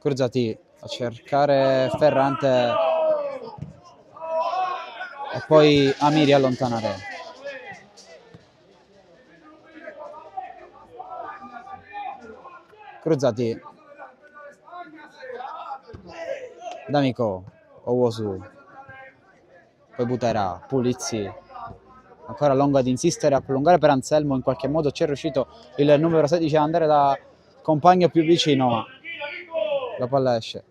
Speaker 1: Cruzati a cercare Ferrante e poi Amiri a allontanare. Cruzati, D'Amico, Owusu, poi Butera, Pulizzi, ancora Longo ad insistere, a prolungare per Anselmo, in qualche modo ci è riuscito il numero 16 ad andare da compagno più vicino, ma la palla esce.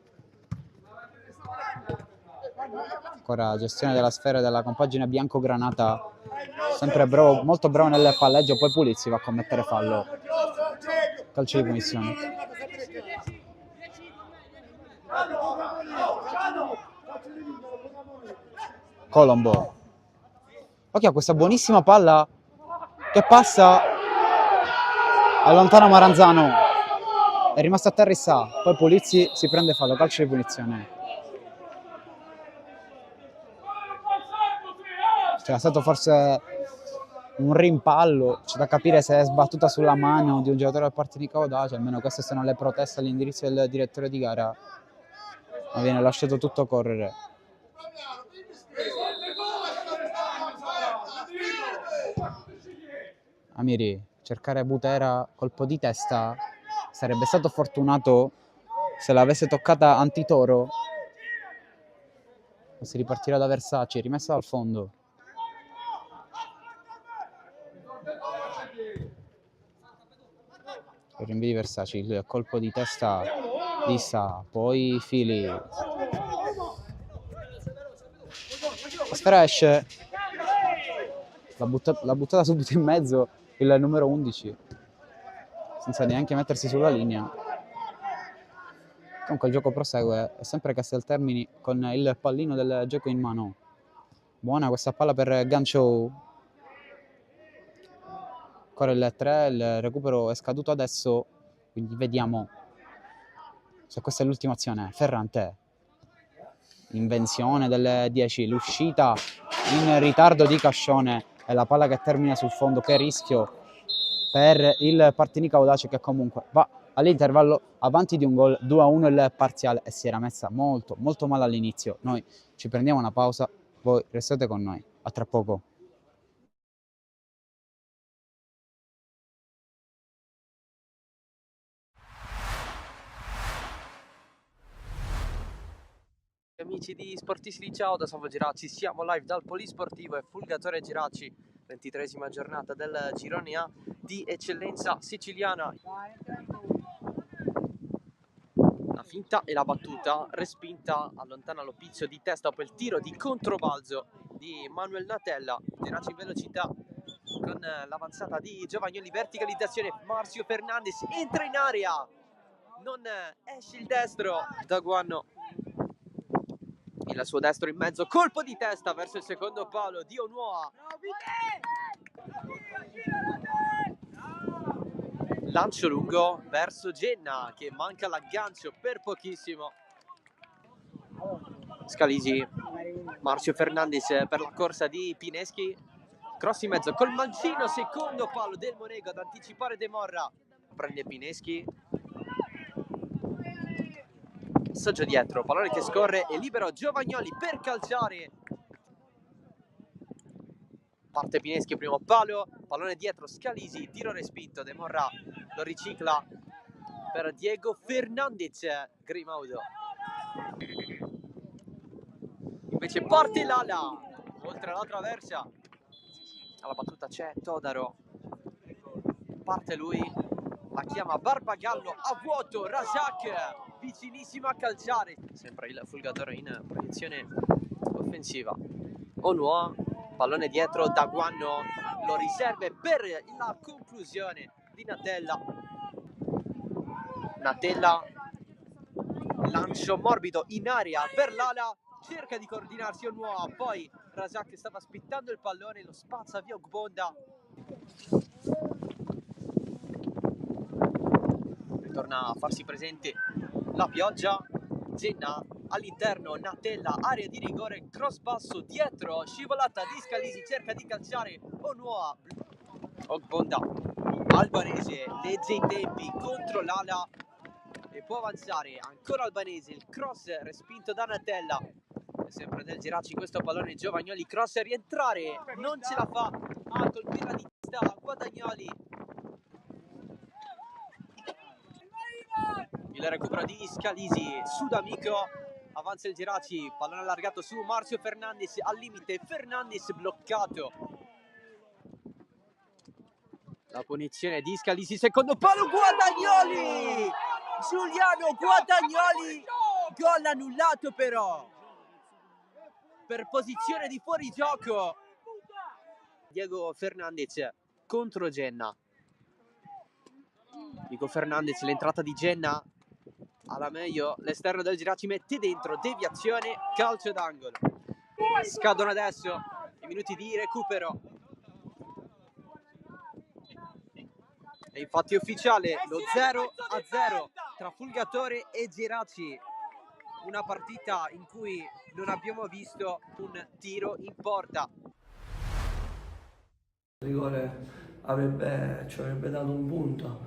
Speaker 1: Ancora gestione della sfera della compagine bianco-granata, sempre bravo, molto bravo nel palleggio, poi Pulizzi va a commettere fallo. Calcio di punizione. Colombo. Occhio a questa buonissima palla che passa, allontana Maranzano, è rimasto a terra Issa, poi Pulizzi si prende fallo, calcio di punizione. C'era stato forse un rimpallo, c'è da capire se è sbattuta sulla mano di un giocatore del Partinico Audace, almeno queste sono le proteste all'indirizzo del direttore di gara, ma viene lasciato tutto correre. Amiri, cercare Butera, colpo di testa, sarebbe stato fortunato se l'avesse toccata Antitoro. Si ripartirà da Versace, rimessa dal fondo. Il rinvio di Versace, il colpo di testa di Issa, poi Fili. La sfera esce, l'ha buttata subito in mezzo il numero 11, senza neanche mettersi sulla linea. Comunque il gioco prosegue, è sempre Castel Termini con il pallino del gioco in mano. Buona questa palla per Ganchou. Ancora il 3, il recupero è scaduto adesso, quindi vediamo se questa è l'ultima azione. Ferrante, invenzione del 10, l'uscita in ritardo di Cascione e la palla che termina sul fondo. Che rischio per il Partinico Audace, che comunque va all'intervallo avanti di un gol, 2-1 il parziale, e si era messa molto molto male all'inizio. Noi ci prendiamo una pausa, voi restate con noi, a tra poco.
Speaker 3: amici di Sportisti di Ciao, da Salvo Geraci, siamo live dal Polisportivo e Fulgatore Geraci, 23esima giornata del Girone A di eccellenza siciliana. La finta e la battuta, respinta, allontana Lopizio di testa per il tiro di controbalzo di Manuel Natella. Geraci in velocità con l'avanzata di Giovagnoli, verticalizzazione, Marcio Fernandez entra in area, non esce il destro, Daguanno il suo destro in mezzo, colpo di testa verso il secondo palo di Onuoa, lancio lungo verso Genna che manca l'aggancio per pochissimo. Scalisi, Marcio Fernandez per la corsa di Pineschi, cross in mezzo col mancino, secondo palo del Monego ad anticipare De Morra, prende Pineschi, passaggio dietro, pallone che scorre e libero Giovagnoli per calciare, parte Pineschi, primo palo, pallone dietro, Scalisi, tiro respinto, De Morra lo ricicla per Diego Fernandez, Grimaudo invece parte l'ala oltre la traversa, alla battuta c'è Todaro, parte lui, la chiama Barbagallo a vuoto, Razak vicinissimo a calciare, sempre il Fulgatore in proiezione offensiva. Onuoa, pallone dietro, Daguanno lo riserve per la conclusione di Natella. Natella, lancio morbido in aria per l'ala, cerca di coordinarsi Onuoa, poi Razak stava aspettando il pallone, lo spazza via Ogbonda. Ritorna a farsi presente la pioggia, Genna all'interno, Natella, area di rigore, cross basso dietro, scivolata di Scalisi, cerca di calciare Onuoa, Ogbonda, Albanese, legge i tempi contro l'ala e può avanzare, ancora Albanese, il cross respinto da Natella, è sempre del Geraci questo pallone, Giovagnoli, cross e rientrare, non ce la fa a colpirla di testa, Guadagnoli. Il recupero di Scalisi su D'Amico, avanza il Geraci, pallone allargato su Marcio Fernandez, al limite Fernandez bloccato, la punizione di Scalisi, secondo palo, Guadagnoli, Giuliano Guadagnoli, gol annullato però per posizione di fuorigioco. Diego Fernandez contro Genna, Diego Fernandez, l'entrata di Genna alla meglio, l'esterno del Geraci mette dentro, deviazione, calcio d'angolo. Scadono adesso i minuti di recupero e infatti è ufficiale lo 0-0 tra Fulgatore e Geraci, una partita in cui non abbiamo visto un tiro in porta.
Speaker 4: Il rigore ci avrebbe dato un punto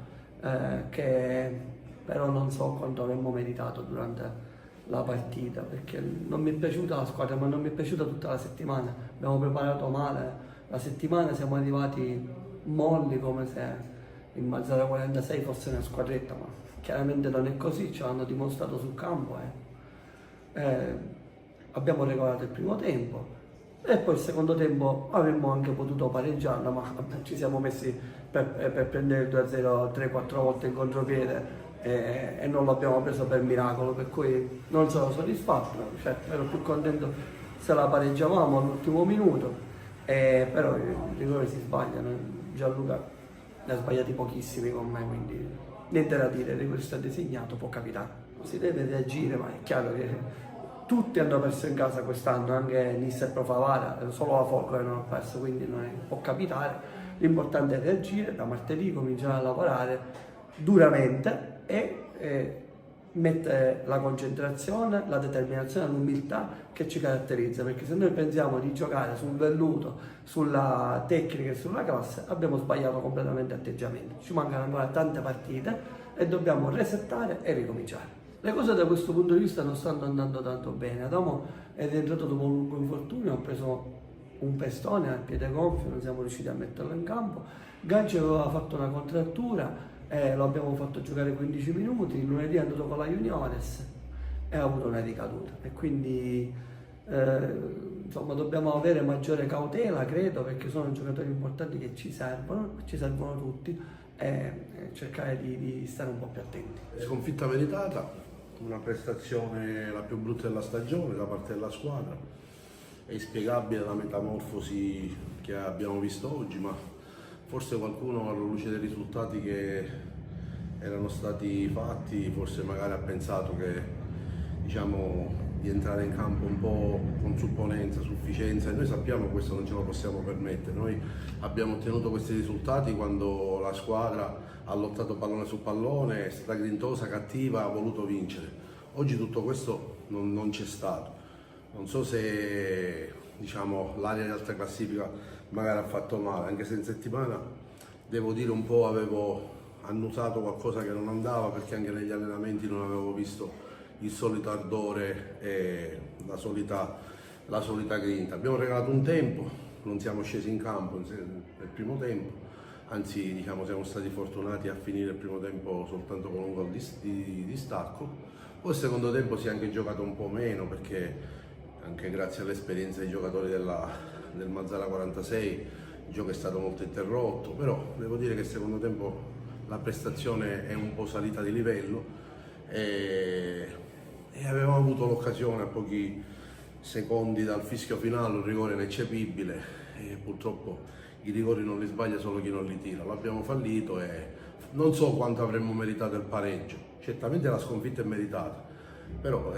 Speaker 4: che però non so quanto avremmo meritato durante la partita, perché non mi è piaciuta la squadra, ma non mi è piaciuta tutta la settimana. Abbiamo preparato male la settimana, siamo arrivati molli come se il Mazzara 46 fosse una squadretta, ma chiaramente non è così, ce l'hanno dimostrato sul campo. Abbiamo regolato il primo tempo e poi il secondo tempo avremmo anche potuto pareggiarla, ma ci siamo messi per prendere il 2-0 3-4 volte in contropiede e non l'abbiamo preso per miracolo, per cui non sono soddisfatto, cioè, ero più contento se la pareggiavamo all'ultimo minuto, però i rigori si sbagliano, Gianluca ne ha sbagliati pochissimi con me, quindi niente da dire, il rigorista designato, può capitare, si deve reagire, ma è chiaro che tutti hanno perso in casa quest'anno, anche Nissa e Pro Favara, solo la Folgore non ha perso, quindi può capitare. L'importante è reagire, da martedì cominciare a lavorare duramente e mettere la concentrazione, la determinazione, l'umiltà che ci caratterizza, perché se noi pensiamo di giocare sul velluto, sulla tecnica e sulla classe, abbiamo sbagliato completamente atteggiamento. Ci mancano ancora tante partite e dobbiamo resettare e ricominciare. Le cose da questo punto di vista non stanno andando tanto bene. Adamo è rientrato dopo un lungo infortunio, ha preso un pestone al piede gonfio, non siamo riusciti a metterlo in campo. Ganci aveva fatto una contrattura, lo abbiamo fatto giocare 15 minuti, il lunedì è andato con la Juniores e ha avuto una ricaduta. E quindi insomma dobbiamo avere maggiore cautela, credo, perché sono giocatori importanti che ci servono tutti, e cercare di stare un po' più attenti.
Speaker 5: Sconfitta meritata, una prestazione la più brutta della stagione da parte della squadra. È inspiegabile la metamorfosi che abbiamo visto oggi, ma forse qualcuno alla luce dei risultati che erano stati fatti, forse magari ha pensato che, diciamo, di entrare in campo un po' con supponenza, sufficienza, e noi sappiamo che questo non ce lo possiamo permettere. Noi abbiamo ottenuto questi risultati quando la squadra ha lottato pallone su pallone, è stata grintosa, cattiva, ha voluto vincere. Oggi tutto questo non c'è stato. Non so se, diciamo, l'area di alta classifica magari ha fatto male, anche se in settimana devo dire un po' avevo annusato qualcosa che non andava, perché anche negli allenamenti non avevo visto il solito ardore e la solita grinta. Abbiamo regalato un tempo, non siamo scesi in campo nel primo tempo, anzi, diciamo, siamo stati fortunati a finire il primo tempo soltanto con un gol di distacco. Poi il secondo tempo si è anche giocato un po' meno, perché anche grazie all'esperienza dei giocatori del Mazzara 46 il gioco è stato molto interrotto, però devo dire che il secondo tempo la prestazione è un po' salita di livello e avevamo avuto l'occasione a pochi secondi dal fischio finale, un rigore ineccepibile, e purtroppo i rigori non li sbaglia solo chi non li tira. L'abbiamo fallito e non so quanto avremmo meritato il pareggio. Certamente la sconfitta è meritata, però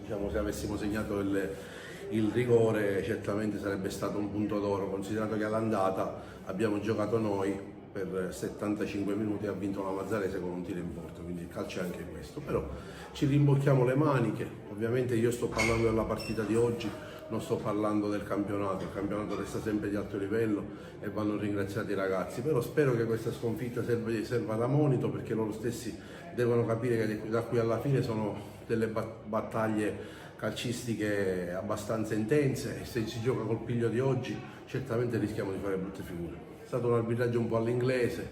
Speaker 5: diciamo, se avessimo segnato il rigore certamente sarebbe stato un punto d'oro, considerato che all'andata abbiamo giocato noi per 75 minuti e ha vinto la Mazzarese con un tiro in porta, quindi il calcio è anche questo. Però ci rimbocchiamo le maniche, ovviamente io sto parlando della partita di oggi, non sto parlando del campionato, il campionato resta sempre di alto livello e vanno ringraziati i ragazzi, però spero che questa sconfitta serva da monito, perché loro stessi devono capire che da qui alla fine sono delle battaglie calcistiche abbastanza intense, e se si gioca col piglio di oggi certamente rischiamo di fare brutte figure. È stato un arbitraggio un po' all'inglese,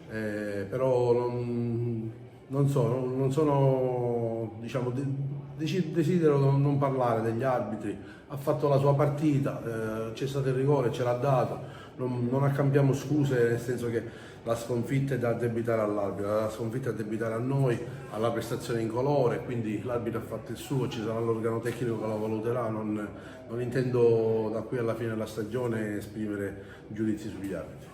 Speaker 5: però non sono, diciamo, desidero non parlare degli arbitri. Ha fatto la sua partita, c'è stato il rigore, ce l'ha dato, non accambiamo scuse, nel senso che la sconfitta è da addebitare all'arbitro, la sconfitta è da addebitare a noi, alla prestazione in colore, quindi l'arbitro ha fatto il suo, ci sarà l'organo tecnico che lo valuterà, non intendo da qui alla fine della stagione esprimere giudizi sugli arbitri.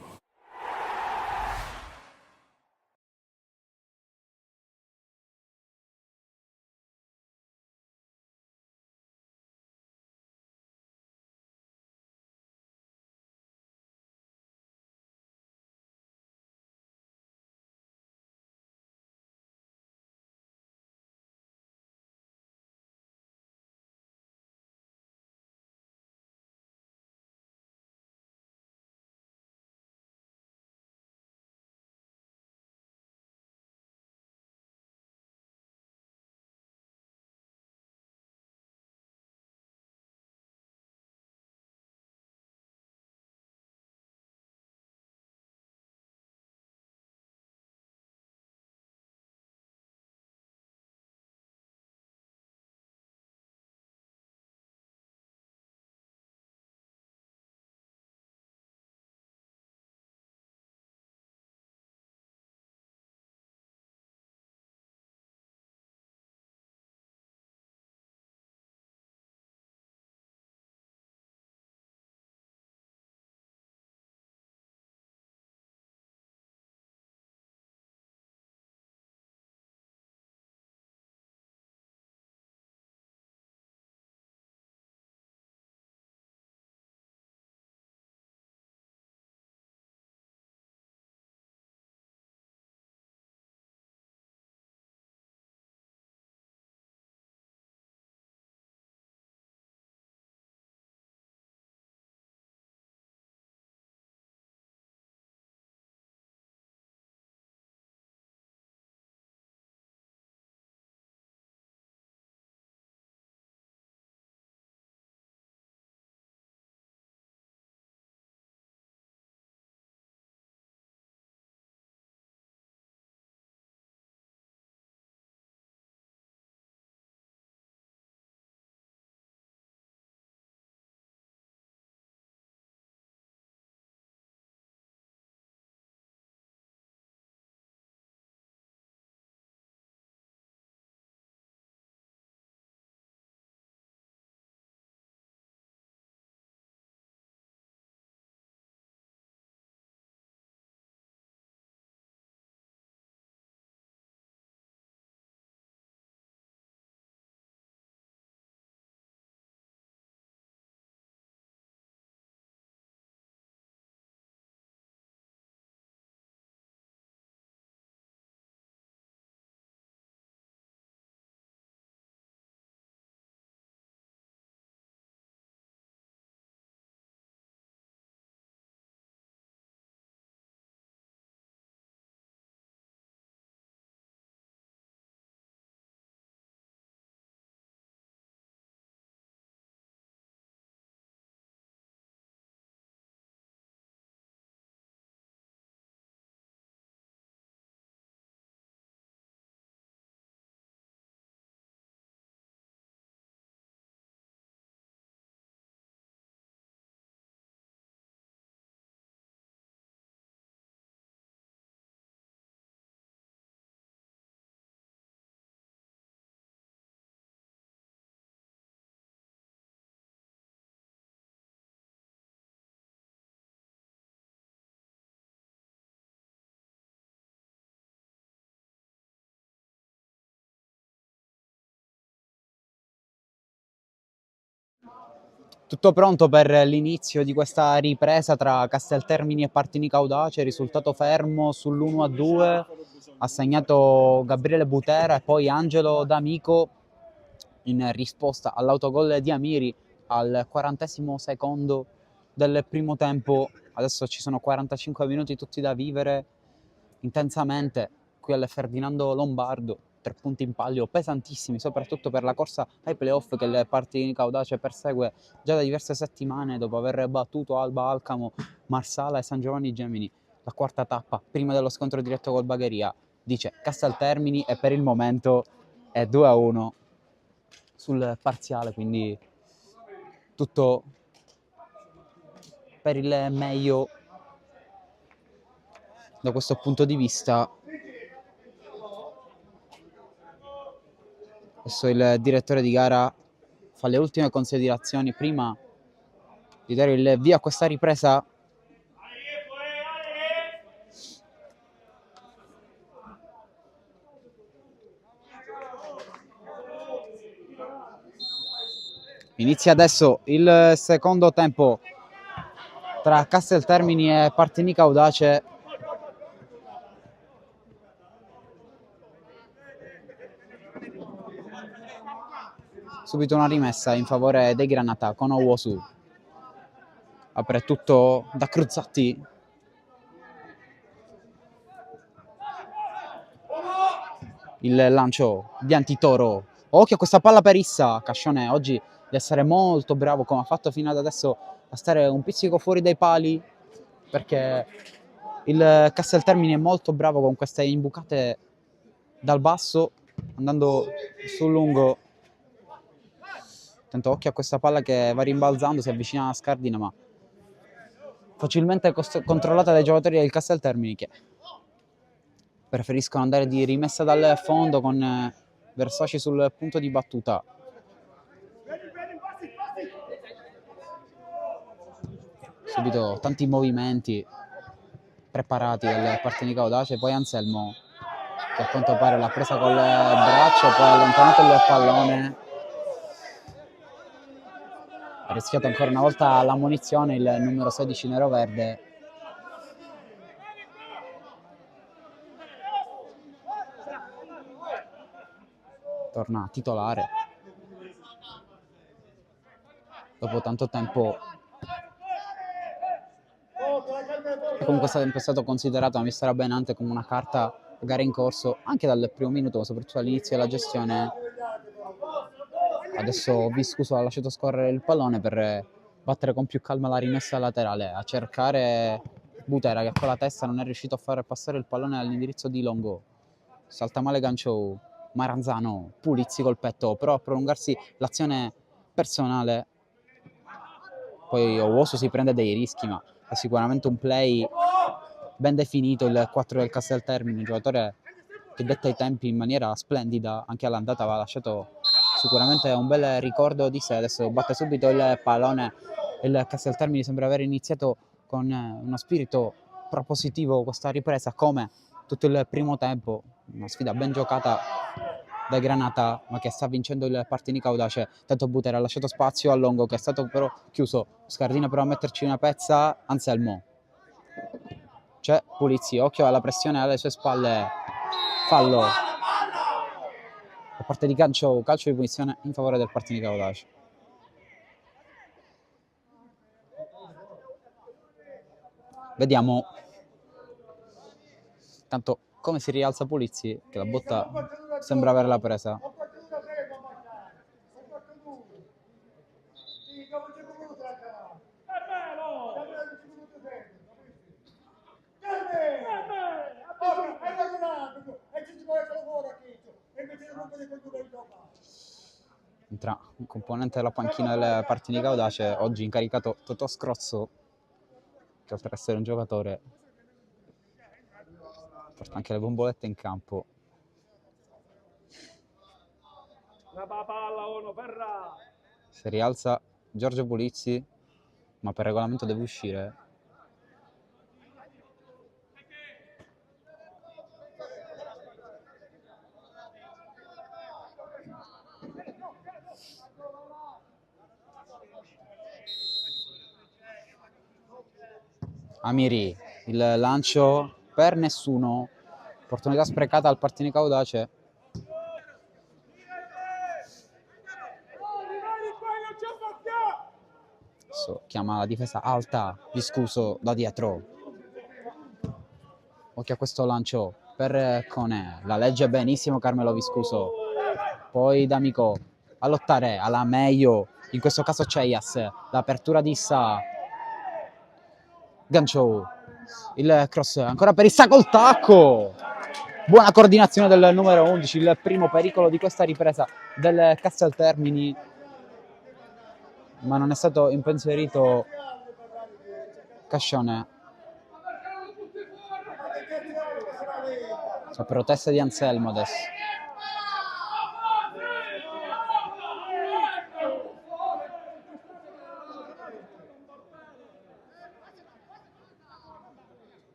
Speaker 1: Tutto pronto per l'inizio di questa ripresa tra Casteltermini e Partinico Audace, risultato fermo sull'1-2, ha segnato Gabriele Butera e poi Angelo D'Amico in risposta all'autogol di Amiri al 40° secondo del primo tempo. Adesso ci sono 45 minuti tutti da vivere intensamente qui al Ferdinando Lombardo. 3 punti in palio pesantissimi, soprattutto per la corsa ai playoff che il Partinico Audace persegue già da diverse settimane dopo aver battuto Alba Alcamo, Marsala e San Giovanni Gemini. La quarta tappa, prima dello scontro diretto col Bagheria, dice Casteltermini e per il momento è 2-1 sul parziale, quindi tutto per il meglio da questo punto di vista. Adesso il direttore di gara fa le ultime considerazioni prima di dare il via a questa ripresa. Inizia adesso il secondo tempo tra Casteltermini e Partinico Audace. Subito una rimessa in favore dei Granata con Owosu. Apre tutto da Cruzzatti. Il lancio di Antitoro. Occhio a questa palla per Issa. Cascione oggi deve essere molto bravo, come ha fatto fino ad adesso, a stare un pizzico fuori dai pali, perché il Casteltermini è molto bravo con queste imbucate dal basso, andando sul lungo. Tanto occhio a questa palla che va rimbalzando, si avvicina alla scardina, ma facilmente controllata dai giocatori del Casteltermini, che preferiscono andare di rimessa dal fondo con Versace sul punto di battuta. Subito tanti movimenti preparati dal Partinico Audace, poi Anselmo che a quanto pare l'ha presa col braccio, poi ha allontanato il pallone. Ha rischiato ancora una volta l'ammonizione il numero 16 nero-verde. Torna titolare dopo tanto tempo. E comunque è stato considerato da mister Benante come una carta gara in corso anche dal primo minuto, ma soprattutto all'inizio della gestione. Adesso Viscuso ha lasciato scorrere il pallone per battere con più calma la rimessa laterale, a cercare Butera, che con la testa non è riuscito a far passare il pallone all'indirizzo di Longo. Salta male Gancio, Maranzano, Pulizzi col petto, però a prolungarsi l'azione personale. Poi Owosu si prende dei rischi, ma è sicuramente un play ben definito il 4 del Casteltermini, un giocatore che detta i tempi in maniera splendida, anche all'andata aveva lasciato sicuramente un bel ricordo di sé. Adesso batte subito il pallone, il Casteltermini sembra aver iniziato con uno spirito propositivo questa ripresa, come tutto il primo tempo, una sfida ben giocata da Granata, ma che sta vincendo il Partinico Audace. Tanto Butera ha lasciato spazio a Longo, che è stato però chiuso. Scardina prova a metterci una pezza. Anselmo. C'è Pulizzi, occhio alla pressione alle sue spalle. Fallo. Da parte di calcio di punizione in favore del Partinico Audace. Vediamo tanto come si rialza Pulizzi, che la botta sembra averla presa. Entra un componente della panchina del Partinico Audace, oggi incaricato Totò Scrozzo, che oltre ad essere un giocatore porta anche le bombolette in campo. Si rialza Giorgio Pulizzi, ma per regolamento deve uscire. Amiri, il lancio per nessuno, opportunità sprecata al Partinico Audace. Adesso chiama la difesa alta, Viscuso da dietro. Occhio a questo lancio per Cone, la legge benissimo Carmelo Viscuso. Poi D'Amico a lottare alla meglio, in questo caso Ceias, l'apertura di Issa. Gancio, il cross ancora per Issa col tacco. Buona coordinazione del numero 11, il primo pericolo di questa ripresa del Casteltermini, ma non è stato impensierito Cascione. La protesta di Anselmo adesso.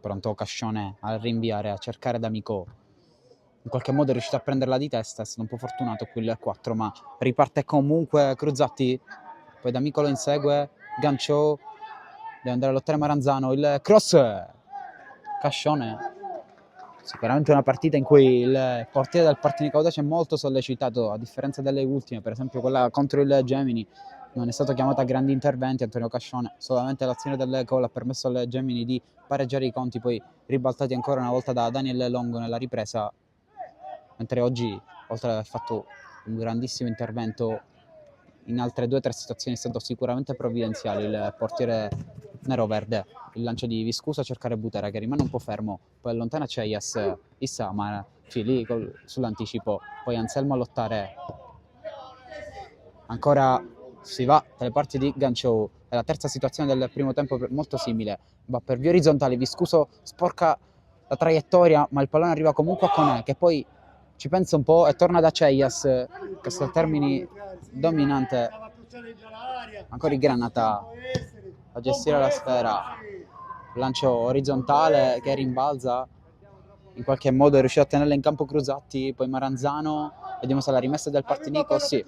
Speaker 1: Pronto Cascione a rinviare, a cercare D'Amico. In qualche modo è riuscito a prenderla di testa, è stato un po' fortunato qui il 4, ma riparte comunque Cruzzatti. Poi D'Amico lo insegue, Gancio, deve andare a lottare Maranzano, il cross, Cascione. Sicuramente una partita in cui il portiere del Partinico Audace è molto sollecitato, a differenza delle ultime, per esempio quella contro il Gemini. Non è stato chiamato a grandi interventi Antonio Cascione, solamente l'azione del gol ha permesso al Gemini di pareggiare i conti, poi ribaltati ancora una volta da Daniel Longo nella ripresa, mentre oggi, oltre ad aver fatto un grandissimo intervento in altre 2 o 3 situazioni, è stato sicuramente provvidenziale il portiere nero-verde. Il lancio di Viscuso a cercare Butera che rimane un po' fermo, poi allontana Ceias, Issa, ma Fili sull'anticipo, poi Anselmo a lottare. Ancora si va dalle parti di Ganchou, è la terza situazione del primo tempo molto simile, va per vie orizzontali, Viscuso sporca la traiettoria, ma il pallone arriva comunque a Conè, che poi ci pensa un po' e torna da Ceias, Casteltermini dominante, ancora il Granata a gestire la sfera, lancio orizzontale che rimbalza, in qualche modo è riuscito a tenerla in campo Cruzzatti, poi Maranzano, vediamo se la rimessa del Partinico, sì.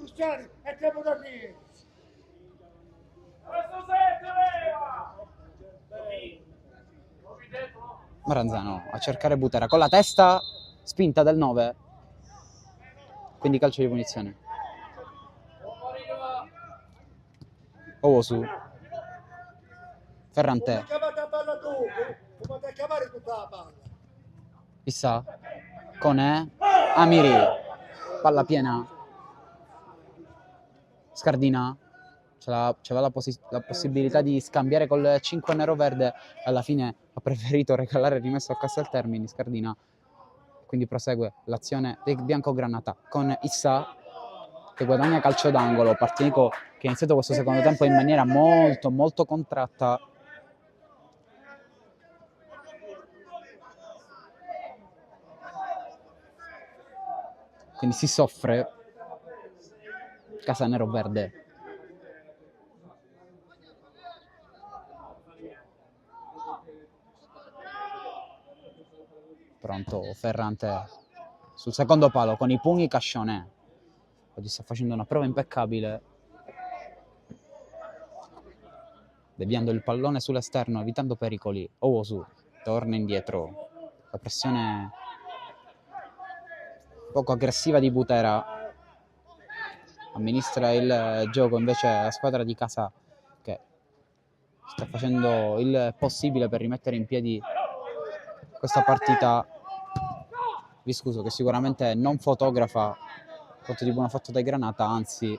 Speaker 1: Maranzano a cercare Butera con la testa, spinta del 9, quindi calcio di punizione. Owosu, Ferrante, Issa, Conè, Amiri, palla piena, Scardina, c'aveva la possibilità di scambiare col 5 nero-verde, alla fine ha preferito regalare il rimesso a Casteltermini, Scardina, quindi prosegue l'azione del bianco-granata con Issa che guadagna calcio d'angolo, Partinico che ha iniziato questo secondo tempo in maniera molto molto contratta. Quindi si soffre casa nero-verde. Pronto Ferrante sul secondo palo con i pugni Cascione. Oggi sta facendo una prova impeccabile, deviando il pallone sull'esterno, evitando pericoli. Owosu torna indietro, la pressione poco aggressiva di Butera amministra il gioco, invece la squadra di casa che sta facendo il possibile per rimettere in piedi questa partita. Viscuso che sicuramente non fotografa fatto di buona fatto dai Granata, anzi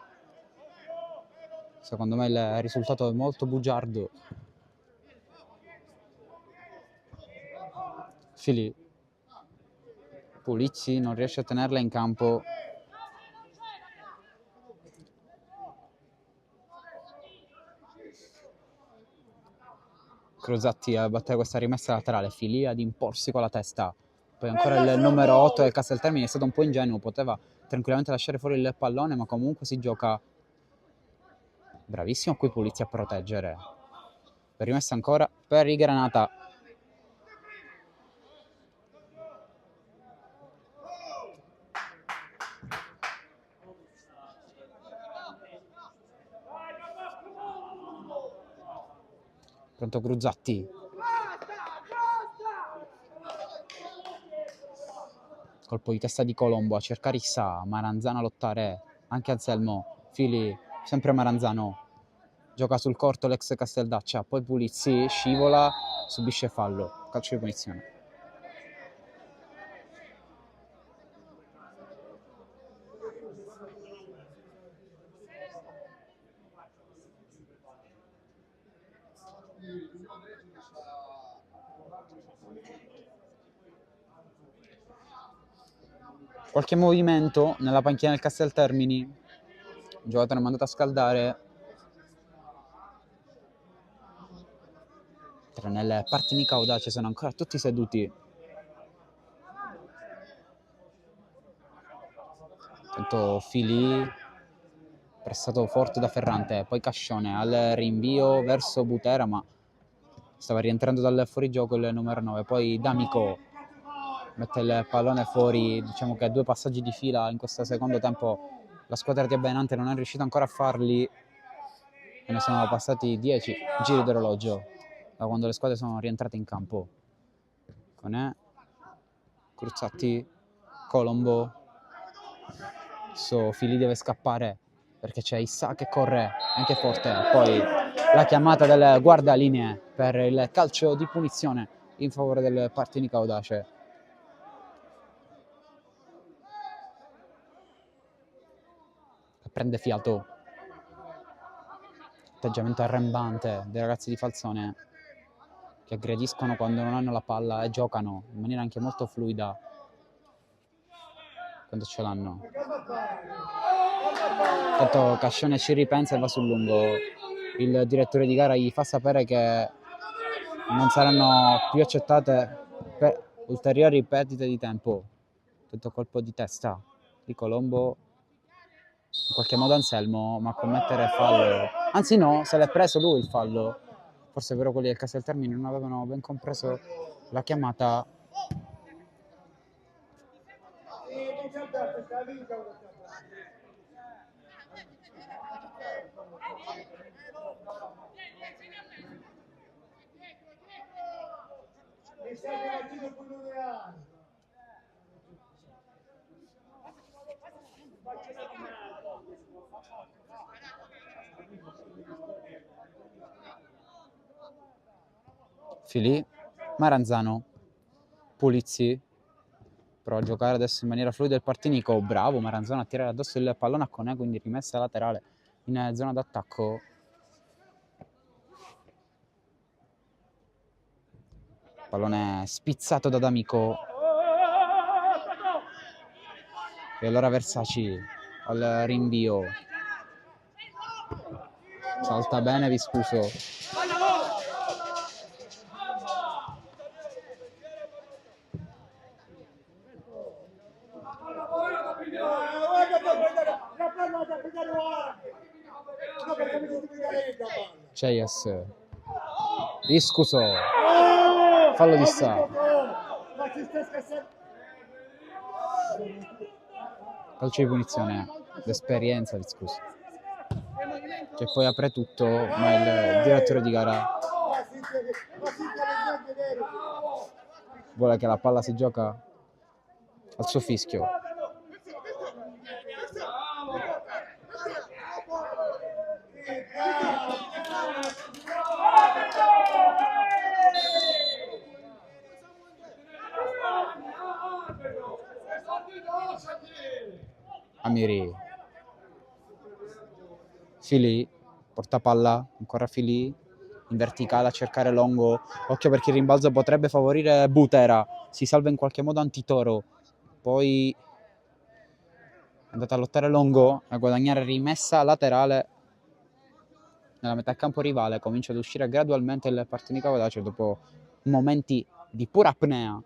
Speaker 1: secondo me il risultato è molto bugiardo. Fili, Pulizzi non riesce a tenerla in campo. Cruzzatti a battere questa rimessa laterale, Fili ad imporsi con la testa. Poi ancora il numero 8 del Casteltermini è stato un po' ingenuo, poteva tranquillamente lasciare fuori il pallone, ma comunque si gioca. Bravissimo qui Pulizzi a proteggere. Per rimessa ancora per i Granata. Pronto Gruzzatti. Colpo di testa di Colombo a cercare Issa, Maranzano a lottare, anche Anselmo, Fili, sempre Maranzano, gioca sul corto l'ex Casteldaccia, poi Pulizzi, scivola, subisce fallo, calcio di punizione. Qualche movimento nella panchina del Casteltermini, il giocatore è mandato a scaldare. Nel Partinico Audace sono ancora tutti seduti. Intanto Fili, pressato forte da Ferrante, poi Cascione al rinvio verso Butera, ma stava rientrando dal fuorigioco il numero 9. Poi D'Amico mette il pallone fuori, diciamo che 2 passaggi di fila in questo secondo tempo la squadra di Benante non è riuscita ancora a farli e ne sono passati 10 giri d'orologio da quando le squadre sono rientrate in campo. Conè, Gruzzatti, Colombo, Fili deve scappare perché c'è Issa che corre anche forte, poi la chiamata del guardalinee per il calcio di punizione in favore del Partinico Audace. Prende fiato, atteggiamento arrembante dei ragazzi di Falzone che aggrediscono quando non hanno la palla e giocano in maniera anche molto fluida quando ce l'hanno. Tanto Cascione ci ripensa e va sul lungo. Il direttore di gara gli fa sapere che non saranno più accettate ulteriori perdite di tempo. Tanto colpo di testa di Colombo, in qualche modo Anselmo, ma a commettere fallo. Anzi no, se l'è preso lui il fallo. Forse però quelli del Casteltermini non avevano ben compreso la chiamata. Fili, Maranzano, Pulizzi, prova a giocare adesso in maniera fluida il Partinico, bravo Maranzano a tirare addosso il pallone a Conè, quindi rimessa laterale in zona d'attacco. Pallone spizzato da D'Amico. E allora Versaci al rinvio. Salta bene Viscuso. Ceyes. Viscuso. Fallo di Sta. Calcio di punizione. L'esperienza Viscuso, che poi apre tutto, ma il direttore di gara vuole che la palla si gioca al suo fischio. Amiri, Fili, porta palla, ancora Fili, in verticale a cercare Longo, occhio perché il rimbalzo potrebbe favorire Butera, si salva in qualche modo Antitoro, poi è andata a lottare Longo, a guadagnare rimessa laterale nella metà campo rivale, comincia ad uscire gradualmente il Partinico Audace dopo momenti di pura apnea.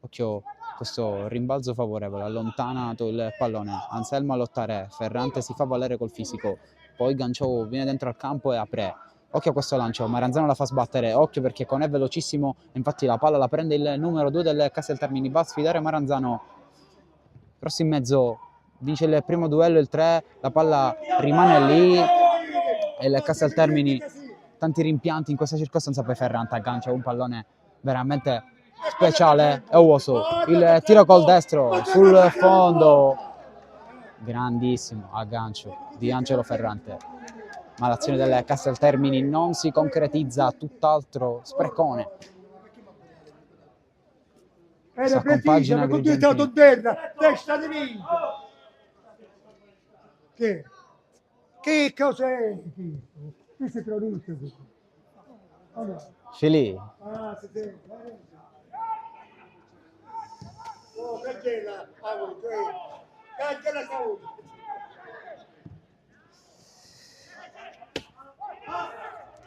Speaker 1: Occhio, questo rimbalzo favorevole, allontanato il pallone, Anselmo a lottare, Ferrante si fa valere col fisico, poi Ganciò viene dentro al campo e apre. Occhio a questo lancio, Maranzano la fa sbattere, occhio perché Conè è velocissimo, infatti la palla la prende il numero 2 del Casteltermini, va a sfidare Maranzano, cross in mezzo, vince il primo duello, il 3, la palla rimane lì e il Casteltermini tanti rimpianti in questa circostanza, poi Ferrante aggancia un pallone veramente speciale e uoso. Il tiro col destro sul fondo, grandissimo aggancio di Angelo Ferrante, ma l'azione del Casteltermini non si concretizza, tutt'altro sprecone.
Speaker 6: Era preciso, ma tu stato terra, testa di vinto. Che cosa è? Chi si produce?
Speaker 1: Filì,
Speaker 6: Ah, si sente. Oh, perché la saluto? Perché la saluto?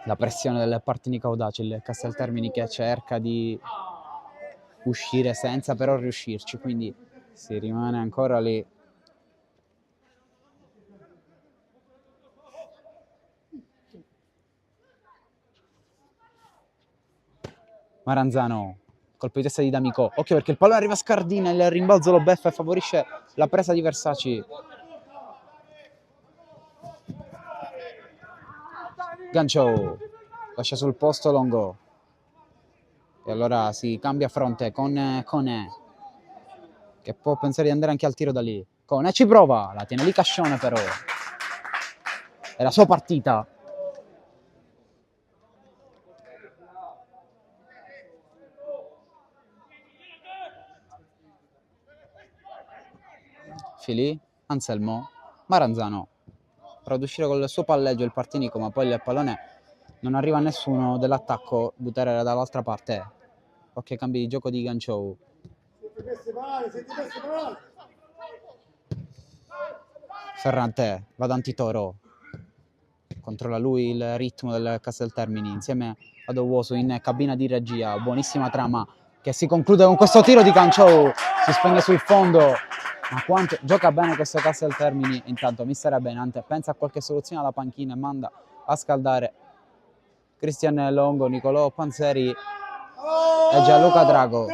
Speaker 1: la pressione del Partinico Audace, il Casteltermini che cerca di uscire senza però riuscirci, quindi si rimane ancora lì. Maranzano, colpo di testa di D'Amico, occhio perché il pallone arriva a Scardina, il rimbalzo lo beffa e favorisce la presa di Versace. Gancio, lascia sul posto Longo, e allora si cambia fronte con Cone, che può pensare di andare anche al tiro da lì. Cone ci prova, la tiene lì Cascione però, è la sua partita. Filì, Anselmo, Maranzano, per ad uscire con il suo palleggio il Partinico, ma poi il pallone non arriva a nessuno dell'attacco, buttare era dall'altra parte. Occhio ai cambi di gioco di Ganchou. Ferrante va da Antitoro, controlla lui il ritmo del Casteltermini insieme ad Owusu in cabina di regia. Buonissima trama che si conclude con questo tiro di Ganchou, si spegne sul fondo. Ma quanto gioca bene questo Casteltermini. Intanto mister Abenante pensa a qualche soluzione alla panchina e manda a scaldare Cristian Longo, Nicolò Panzeri e Gianluca Drago.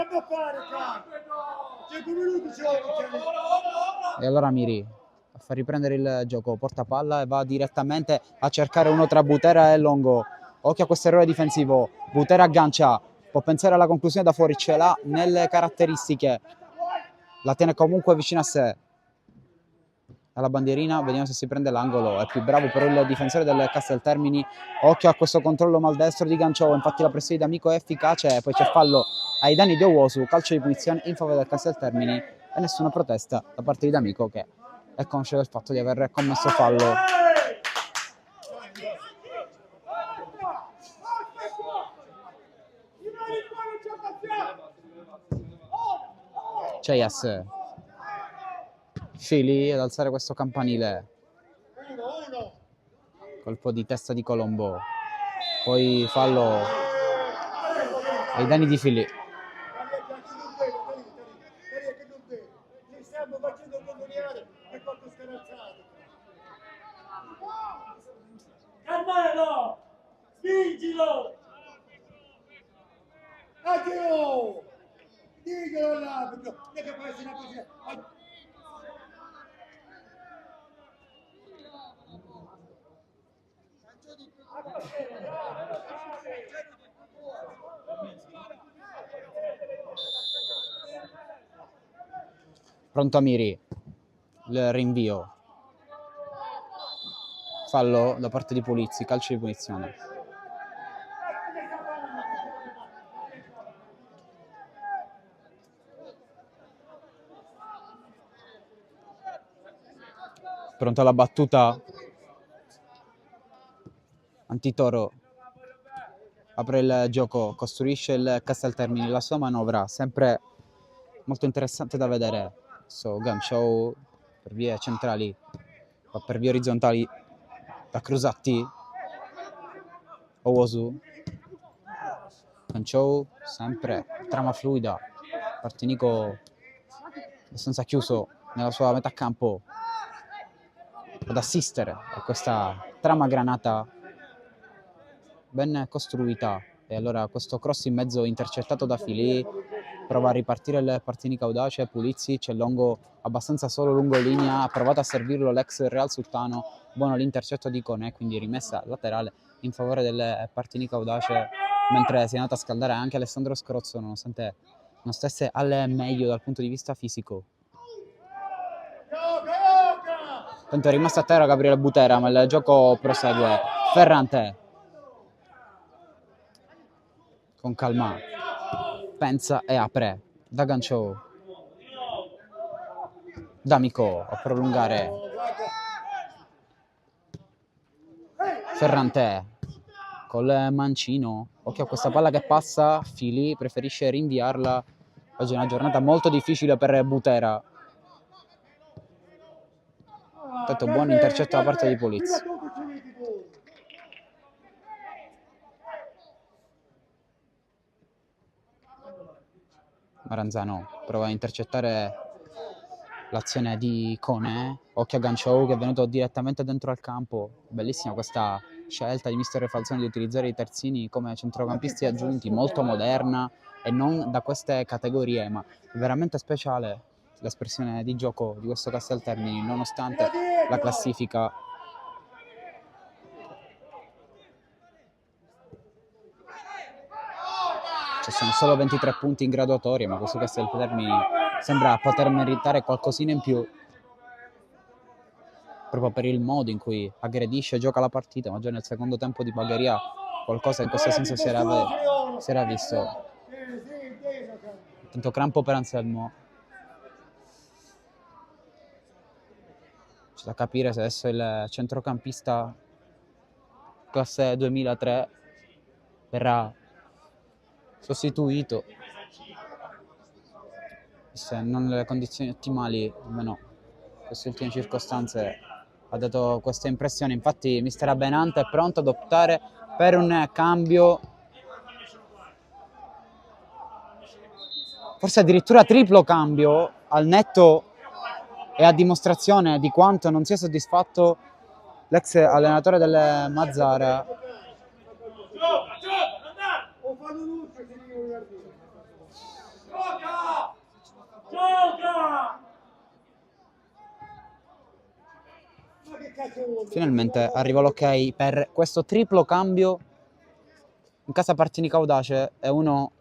Speaker 1: E allora Miri a far riprendere il gioco, porta palla e va direttamente a cercare uno tra Butera e Longo. Occhio a questo errore difensivo, Butera aggancia, può pensare alla conclusione da fuori, ce l'ha nelle caratteristiche, la tiene comunque vicino a sé. Alla bandierina, vediamo se si prende l'angolo, è più bravo però il difensore del Casteltermini. Occhio a questo controllo maldestro di Ganchou, infatti la pressione di D'Amico è efficace, poi c'è fallo ai danni di Owusu, calcio di punizione in favore del Casteltermini e nessuna protesta da parte di D'Amico che è conscio del fatto di aver commesso fallo. Ceias, Fili ad alzare questo campanile, colpo di testa di Colombo, poi fallo ai danni di Fili.
Speaker 6: Stiamo facendo vergognare per quanto scarazzato. Carmelo! Spingilo! Addio! Diglielo all'arbitro! Non è che può essere una cosa...
Speaker 1: Pronto Amiri, il rinvio, fallo da parte di Pulizzi, calcio di punizione. Pronto alla battuta, Antitoro apre il gioco, costruisce il Casteltermini, la sua manovra sempre molto interessante da vedere. Ganchou per vie centrali, va per vie orizzontali da Crusatti, Owusu, Ganchou sempre trama fluida, Partinico abbastanza chiuso nella sua metà campo ad assistere a questa trama granata ben costruita. E allora questo cross in mezzo intercettato da Filì, prova a ripartire il Partinico Audace, Pulizzi, c'è Longo abbastanza solo lungo linea, ha provato a servirlo l'ex Real Sultano, buono l'intercetto di Conè, quindi rimessa laterale in favore del Partinico Audace, mentre si è andato a scaldare anche Alessandro Scrozzo, nonostante non stesse al meglio dal punto di vista fisico. Tanto è rimasto a terra Gabriele Butera, ma il gioco prosegue. Ferrante con calma pensa e apre. Dagancio, D'Amico a prolungare. Ferrante col mancino. Occhio a questa palla che passa. Fili preferisce rinviarla. Oggi è una giornata molto difficile per Butera. Tanto buon intercetto da parte di Polizzi. Maranzano prova a intercettare l'azione di Cone. Occhio a Ganchou che è venuto direttamente dentro al campo. Bellissima questa scelta di mister Falzoni di utilizzare i terzini come centrocampisti aggiunti, molto moderna e non da queste categorie, ma veramente speciale l'espressione di gioco di questo Casteltermini, nonostante la classifica. Ci sono solo 23 punti in graduatoria, ma questo Casteltermini sembra poter meritare qualcosina in più, proprio per il modo in cui aggredisce e gioca la partita, ma già nel secondo tempo di Bagheria qualcosa in questo senso si era visto. Tanto crampo per Anselmo. C'è da capire se adesso il centrocampista classe 2003 verrà sostituito, se non nelle condizioni ottimali, almeno in queste ultime circostanze ha dato questa impressione. Infatti mister Abenante è pronto ad optare per un cambio, forse addirittura triplo cambio, al netto e a dimostrazione di quanto non sia soddisfatto l'ex allenatore del Mazzara. Finalmente arriva l'ok per questo triplo cambio in casa Partinico Audace e uno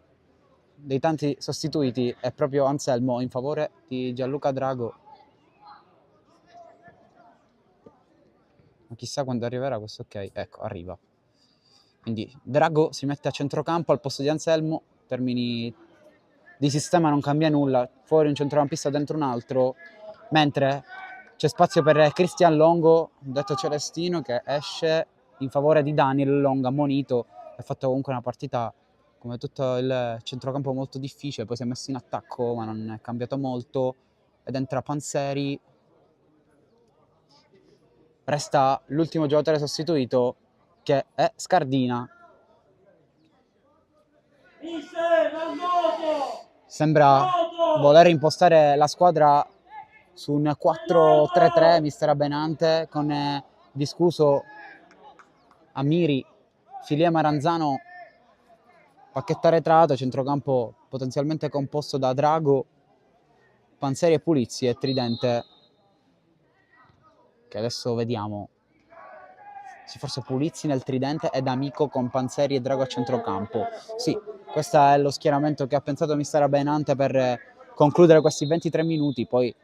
Speaker 1: dei tanti sostituiti è proprio Anselmo in favore di Gianluca Drago. Ma chissà quando arriverà questo ok. Ecco, arriva. Quindi Drago si mette a centrocampo al posto di Anselmo. In termini di sistema non cambia nulla. Fuori un centrocampista, dentro un altro. Mentre c'è spazio per Cristian Longo, detto Celestino, che esce in favore di Daniel Longo, ammonito. Ha fatto comunque una partita, come tutto il centrocampo, molto difficile. Poi si è messo in attacco, ma non è cambiato molto. Ed entra Panzeri. Resta l'ultimo giocatore sostituito, che è Scardina. Sembra voler impostare la squadra su un 4-3-3, mister Abenante, con Viscuso, Amiri, Filia Maranzano, pacchetto arretrato, centrocampo potenzialmente composto da Drago, Panzeri e Pulizzi e Tridente, che adesso vediamo. Sì, forse Pulizzi nel Tridente ed Amico con Panzeri e Drago a centrocampo. Sì, questo è lo schieramento che ha pensato mister Abenante per concludere questi 23 minuti. Poi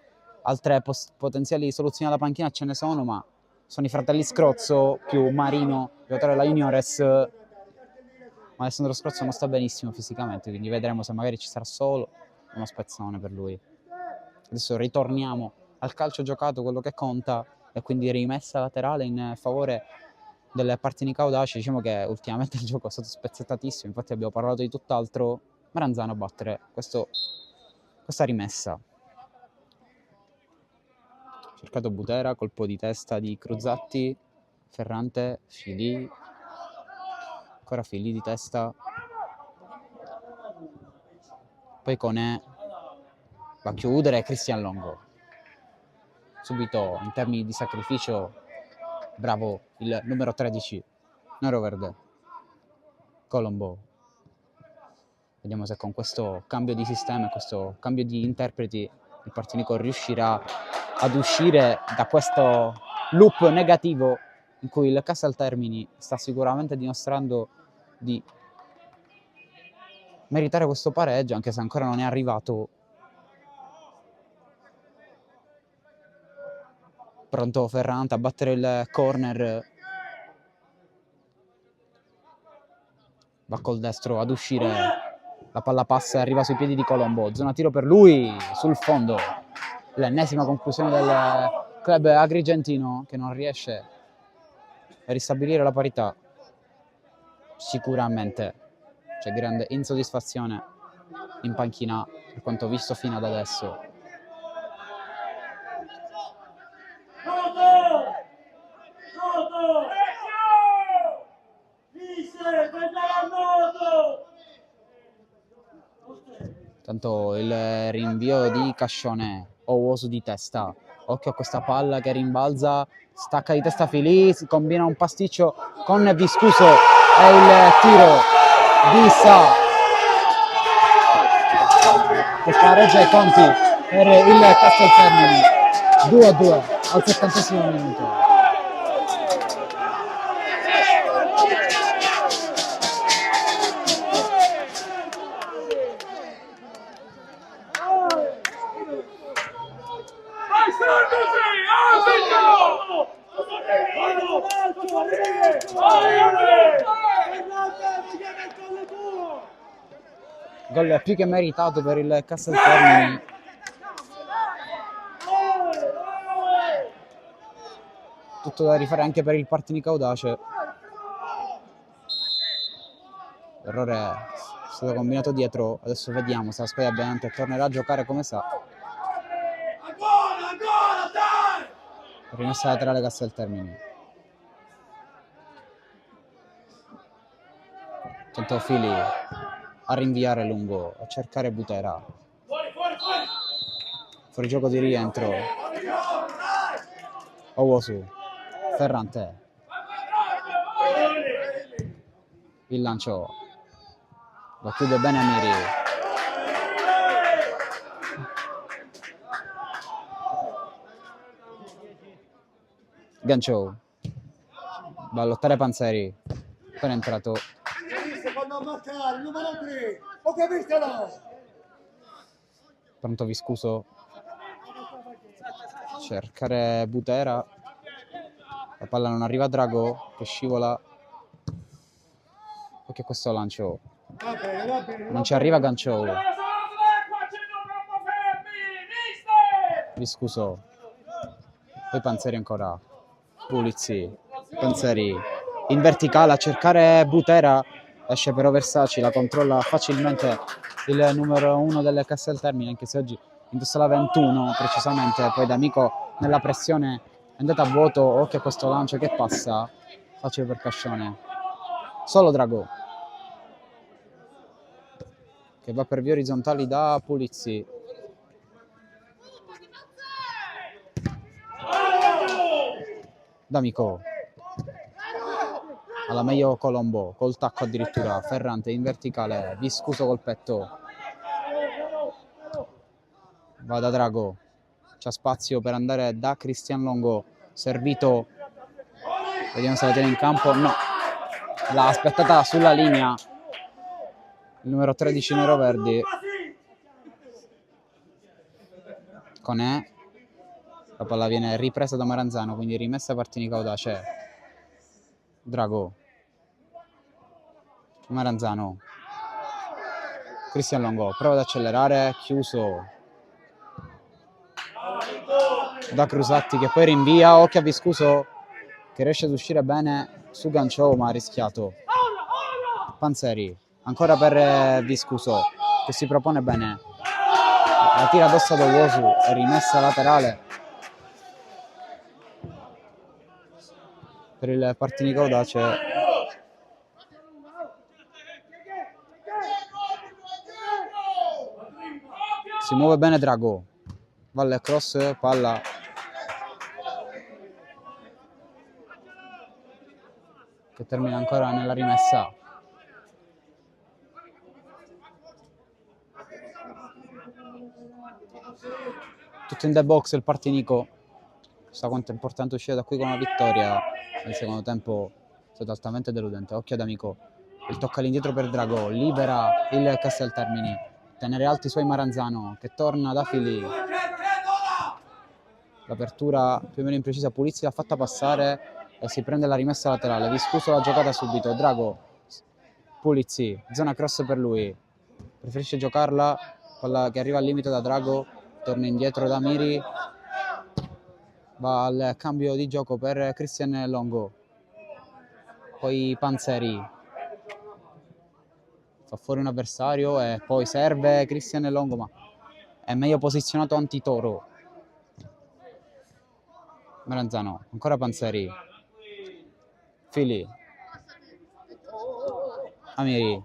Speaker 1: altre potenziali soluzioni alla panchina ce ne sono, ma sono i fratelli Scrozzo più Marino, giocatore della Juniores. Ma Alessandro Scrozzo non sta benissimo fisicamente, quindi vedremo se magari ci sarà solo uno spezzone per lui. Adesso ritorniamo al calcio giocato, quello che conta, e quindi rimessa laterale in favore delle Partinico Audace. Diciamo che ultimamente il gioco è stato spezzettatissimo, infatti abbiamo parlato di tutt'altro. Maranzano a battere questa rimessa. Cercato Butera, colpo di testa di Cruzatti, Ferrante, Fili, ancora Fili di testa, poi Conè va a chiudere Cristian Longo. Subito in termini di sacrificio bravo il numero 13 Neroverde, Colombo. Vediamo se con questo cambio di sistema e questo cambio di interpreti il Partinico riuscirà ad uscire da questo loop negativo in cui il Castel Termini sta sicuramente dimostrando di meritare questo pareggio, anche se ancora non è arrivato. Pronto Ferrante a battere il corner, va col destro ad uscire, la palla passa e arriva sui piedi di Colombo, zona tiro per lui, sul fondo, l'ennesima conclusione del club agrigentino che non riesce a ristabilire la parità. Sicuramente c'è grande insoddisfazione in panchina per quanto visto fino ad adesso. Tanto il rinvio di Cascione, Owusu di testa, occhio a questa palla che rimbalza, stacca di testa Filì, si combina un pasticcio con Viscuso e il tiro di Sa che pareggia i conti per il Castel Termini, 2-2 al 70° minuto. Gol più che meritato per il Castel Termini. Tutto da rifare anche per il Partinico Audace. L'errore è stato combinato dietro, adesso vediamo se la squadra Benante tornerà a giocare come sa. Rimessa laterale Castel Termini. Tentò Fili a rinviare lungo, a cercare Butera. Fuori gioco di rientro. Owusu. Ferrante. Il lancio. Lo chiude bene Amiri. Gancio. Va a lottare Panzeri. Appena entrato.
Speaker 6: Quando marcare, il numero 3, ho capito no?
Speaker 1: Pronto Viscuso. Cercare Butera. La palla non arriva a Drago, che scivola. Occhio a questo lancio.
Speaker 6: Va bene, va bene.
Speaker 1: Non ci arriva Gancio. Viscuso. Poi Panzeri ancora. Pulizzi. Panzeri. In verticale a cercare Butera. Esce però Versace, la controlla facilmente il numero 1 del Castel Termini, anche se oggi indossa la 21 precisamente. Poi D'Amico nella pressione è andata a vuoto, occhio a questo lancio che passa, facile per Cascione. Solo Drago, che va per vie orizzontali da Pulizzi. D'Amico. Alla meglio Colombo, col tacco addirittura, Ferrante in verticale, Viscuso col petto. Va da Drago, c'è spazio per andare da Cristian Longo, servito, vediamo se la tiene in campo, no, l'ha aspettata sulla linea, il numero 13 neroverdi. Conè, la palla viene ripresa da Maranzano, quindi rimessa Partinico Audace. Drago. Maranzano. Cristian Longo, prova ad accelerare, chiuso da Crusatti che poi rinvia, occhio a Viscuso che riesce ad uscire bene su Gancio ma ha rischiato. Panzeri, ancora per Viscuso che si propone bene, la tira addosso ad Owusu, è rimessa laterale per il Partinico Audace. Si muove bene Drago, valle cross, palla che termina ancora nella rimessa. Tutto in the box il Partinico, sa quanto è importante uscire da qui con una vittoria. Nel secondo tempo è stato altamente deludente. Occhio ad Amico, il tocca all'indietro per Drago, libera il Casteltermini, tenere alti i suoi Maranzano che torna da Fili. L'apertura più o meno imprecisa, Pulizzi l'ha fatta passare e si prende la rimessa laterale. Viscuso la giocata subito, Drago, Pulizzi, zona cross per lui, preferisce giocarla, palla che arriva al limite da Drago, torna indietro da Miri, va al cambio di gioco per Christian Longo, poi Panzeri fa fuori un avversario e poi serve Christian Longo, ma è meglio posizionato Antitoro. Maranzano, ancora Panzeri, Fili, Amiri,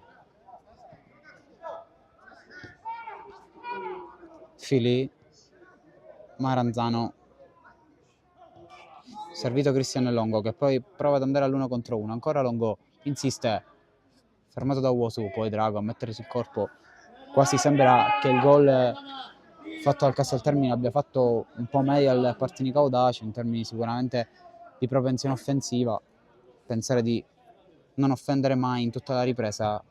Speaker 1: Fili, Maranzano, servito Christian Longo che poi prova ad andare all'1 contro 1, ancora Longo insiste, fermato da Uosu, poi Drago a mettersi il corpo, quasi sembra che il gol fatto al Casteltermine abbia fatto un po' meglio al Partinico Audace in termini sicuramente di propensione offensiva. Pensare di non offendere mai in tutta la ripresa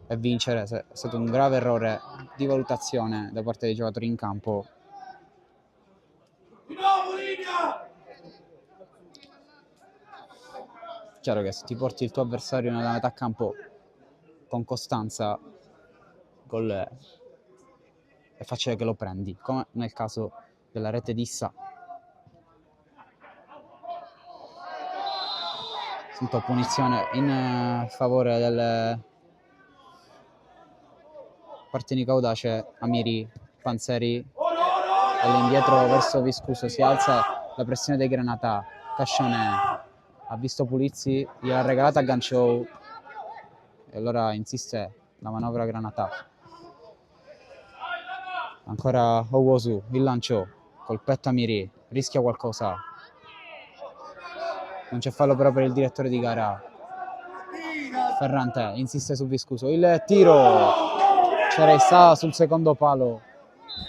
Speaker 1: e vincere è stato un grave errore di valutazione da parte dei giocatori in campo. Chiaro che se ti porti il tuo avversario nella metà campo con costanza, gol è facile che lo prendi, come nel caso della rete di Issa. Sento punizione in favore del Partinico Audace. Amiri, Panzeri all'indietro verso Viscuso, si alza la pressione dei Granata, Cascione ha visto Pulizzi, gliel'ha regalata a Ganchou e allora insiste la manovra Granata. Ancora Owosu, il lancio, col petto Amiri, rischia qualcosa. Non c'è fallo però per il direttore di gara. Ferrante insiste su Viscuso, il tiro, c'era Issa sul secondo palo,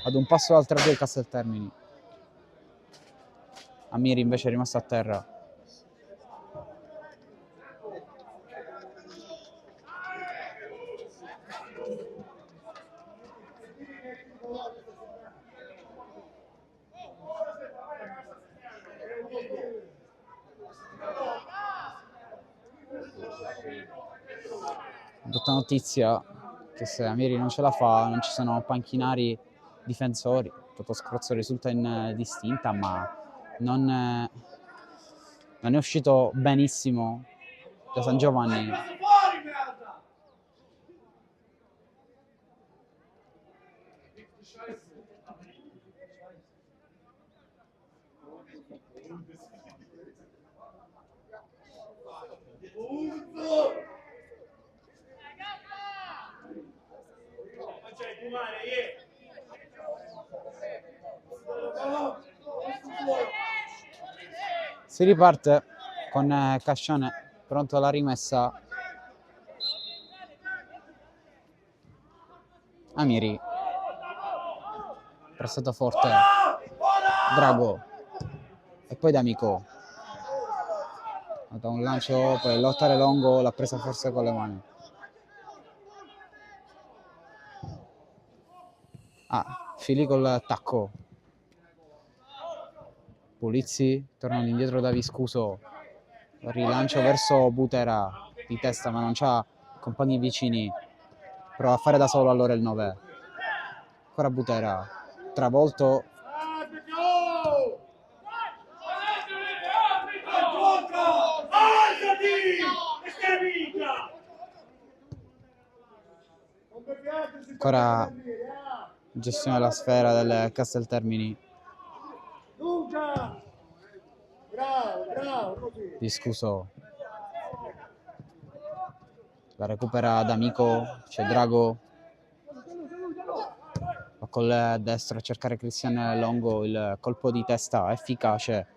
Speaker 1: ad un passo dal 3 del Casteltermini. Amiri invece è rimasto a terra. Brutta notizia che se Amiri non ce la fa non ci sono panchinari difensori. Toto Scrozzo risulta in distinta, ma non è uscito benissimo da San Giovanni. Si riparte con Cascione pronto alla rimessa. Amiri, pressato forte, Drago e poi D'Amico. Da un lancio per lottare Longo, l'ha presa forse con le mani. Fili col tacco. Pulizzi torna indietro da Viscuso, rilancio verso Butera di testa ma non c'ha compagni vicini, prova a fare da solo allora il 9, ancora Butera, travolto, ancora gestione della sfera del Casteltermini. Viscuso la recupera D'Amico, c'è Drago, va col destro a cercare Christian Longo, il colpo di testa efficace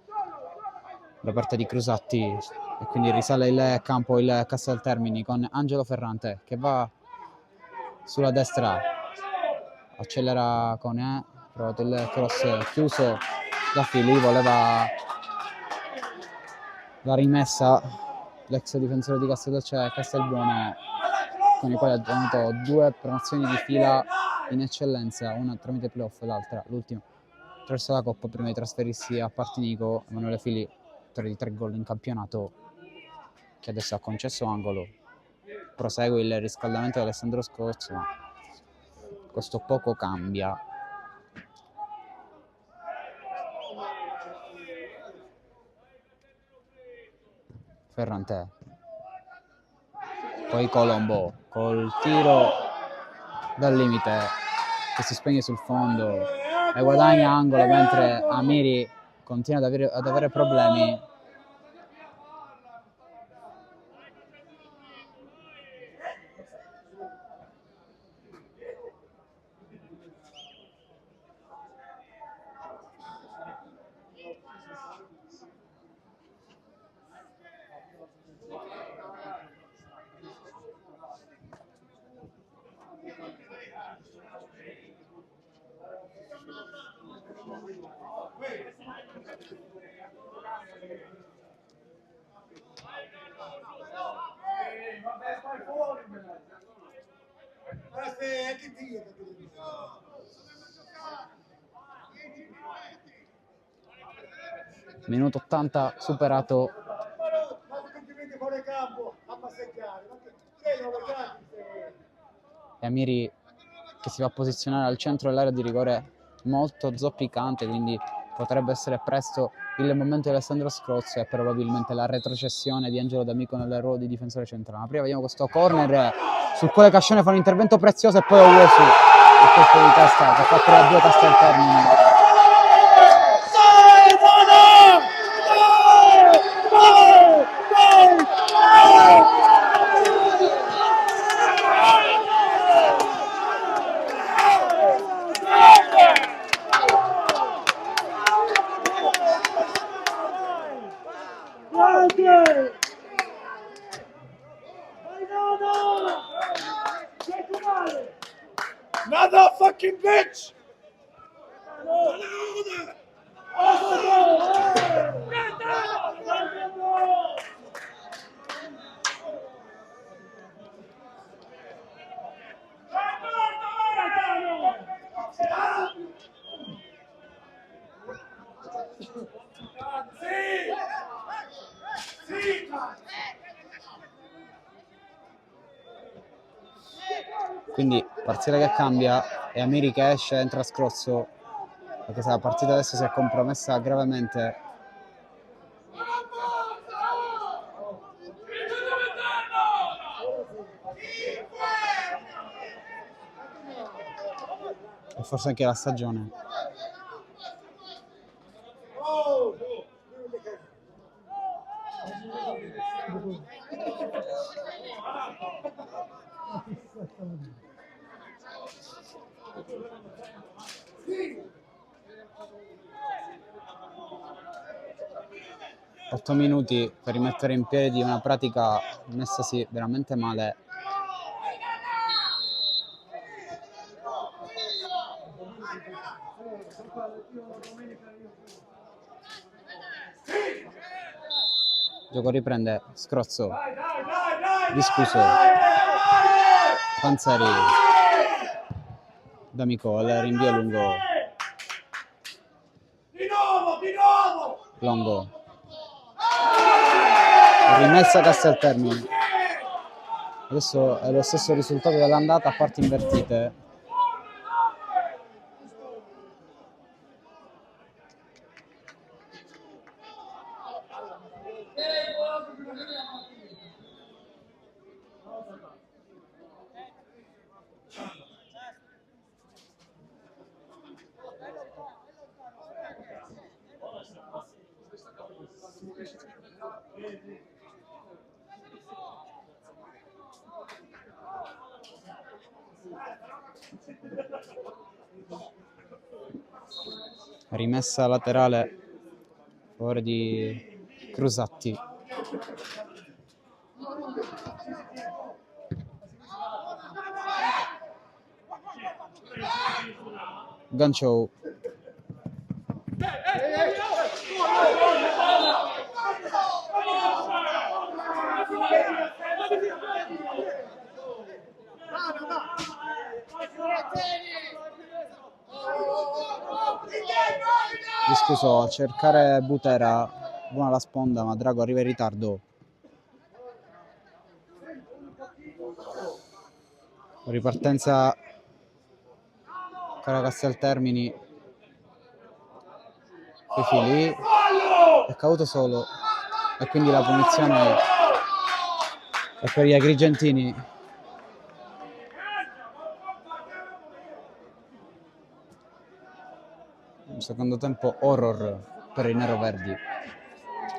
Speaker 1: da parte di Crusatti e quindi risale il campo il Casteltermini con Angelo Ferrante che va sulla destra, accelera con provato il cross chiuso Daffy voleva la rimessa, l'ex difensore di Castelbuono, con i quali ha ottenuto 2 promozioni di fila in eccellenza, una tramite playoff e l'altra, l'ultima, attraverso la Coppa prima di trasferirsi a Partinico. Emanuele Fili, 3 gol in campionato, che adesso ha concesso angolo. Prosegue il riscaldamento di Alessandro Scozzo, ma questo poco cambia. Ferrantè, poi Colombo col tiro dal limite che si spegne sul fondo e guadagna angolo, mentre Amiri continua ad avere problemi. Minuto 80 superato. E Amiri che si va a posizionare al centro dell'area di rigore, molto zoppicante, quindi potrebbe essere presto il momento di Alessandro Scrozzo e probabilmente la retrocessione di Angelo D'Amico nel ruolo di difensore centrale. Ma prima vediamo questo corner sul quale Cascione fa un intervento prezioso e poi Owusu, il colpo di testa che fa 3-2 Casteltermine.
Speaker 6: Another fucking bitch!
Speaker 1: Quindi parziale che cambia e Amiri che esce, entra Scrozzo, perché se la partita adesso si è compromessa gravemente. E forse anche la stagione. Otto minuti per rimettere in piedi una pratica messasi veramente male. Gioco riprende Scrozzo, Viscuso, Panzeri, D'Amico al rinvio lungo, Longo, rimessa Casteltermine. Adesso è lo stesso risultato dell'andata a parti invertite. Rimessa laterale a favore di Crusatti. Gancio Scuso, a cercare Butera, buona la sponda, ma Drago arriva in ritardo. Ripartenza ancora Casteltermini. Fili è caduto solo e quindi la punizione è per gli agrigentini. Un secondo tempo horror per i neroverdi,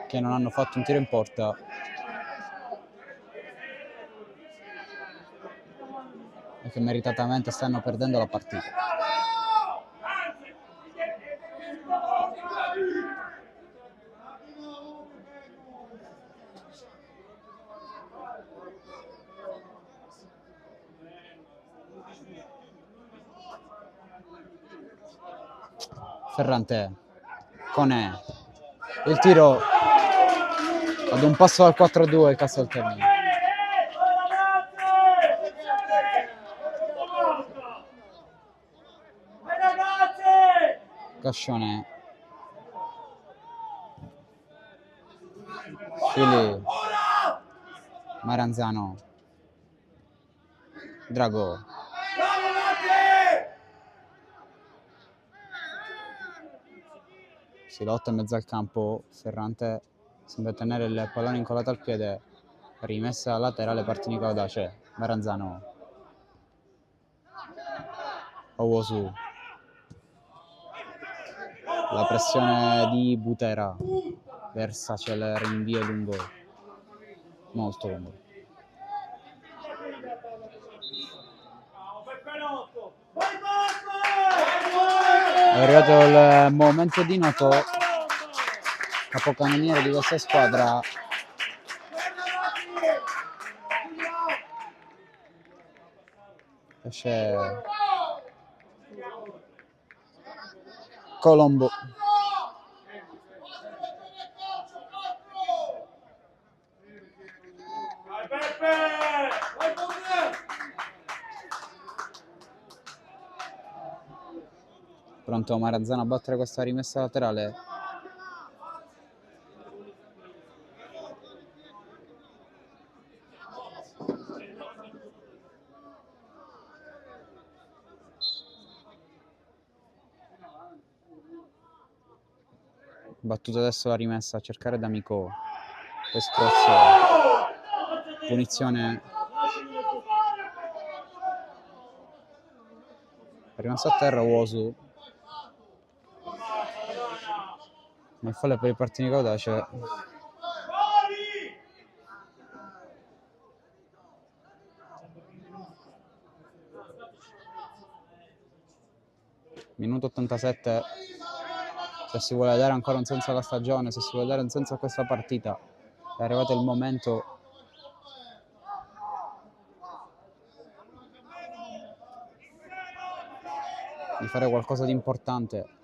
Speaker 1: che non hanno fatto un tiro in porta. E che meritatamente stanno perdendo la partita. Ferrante, Conè, il tiro ad un passo al 4-2 il Casteltermini. Cascione, Fili, Maranzano, Drago, si lotta in mezzo al campo, Ferrante sembra tenere il pallone incollato al piede, rimessa laterale Partinico Audace, Maranzano, Owosu, la pressione di Butera, Versace il rinvio lungo, molto lungo. È arrivato il momento di noto, capocannoniere di questa squadra. Esce Colombo. Pronto Maranzano a battere questa rimessa laterale. Battuta adesso la rimessa a cercare D'Amico. Poi scrozzo. Punizione. È rimasto a terra Wosu. Ma il fallo è per il Partinico Audace. Minuto 87. Se si vuole dare ancora un senso alla stagione, se si vuole dare un senso a questa partita, è arrivato il momento di fare qualcosa di importante.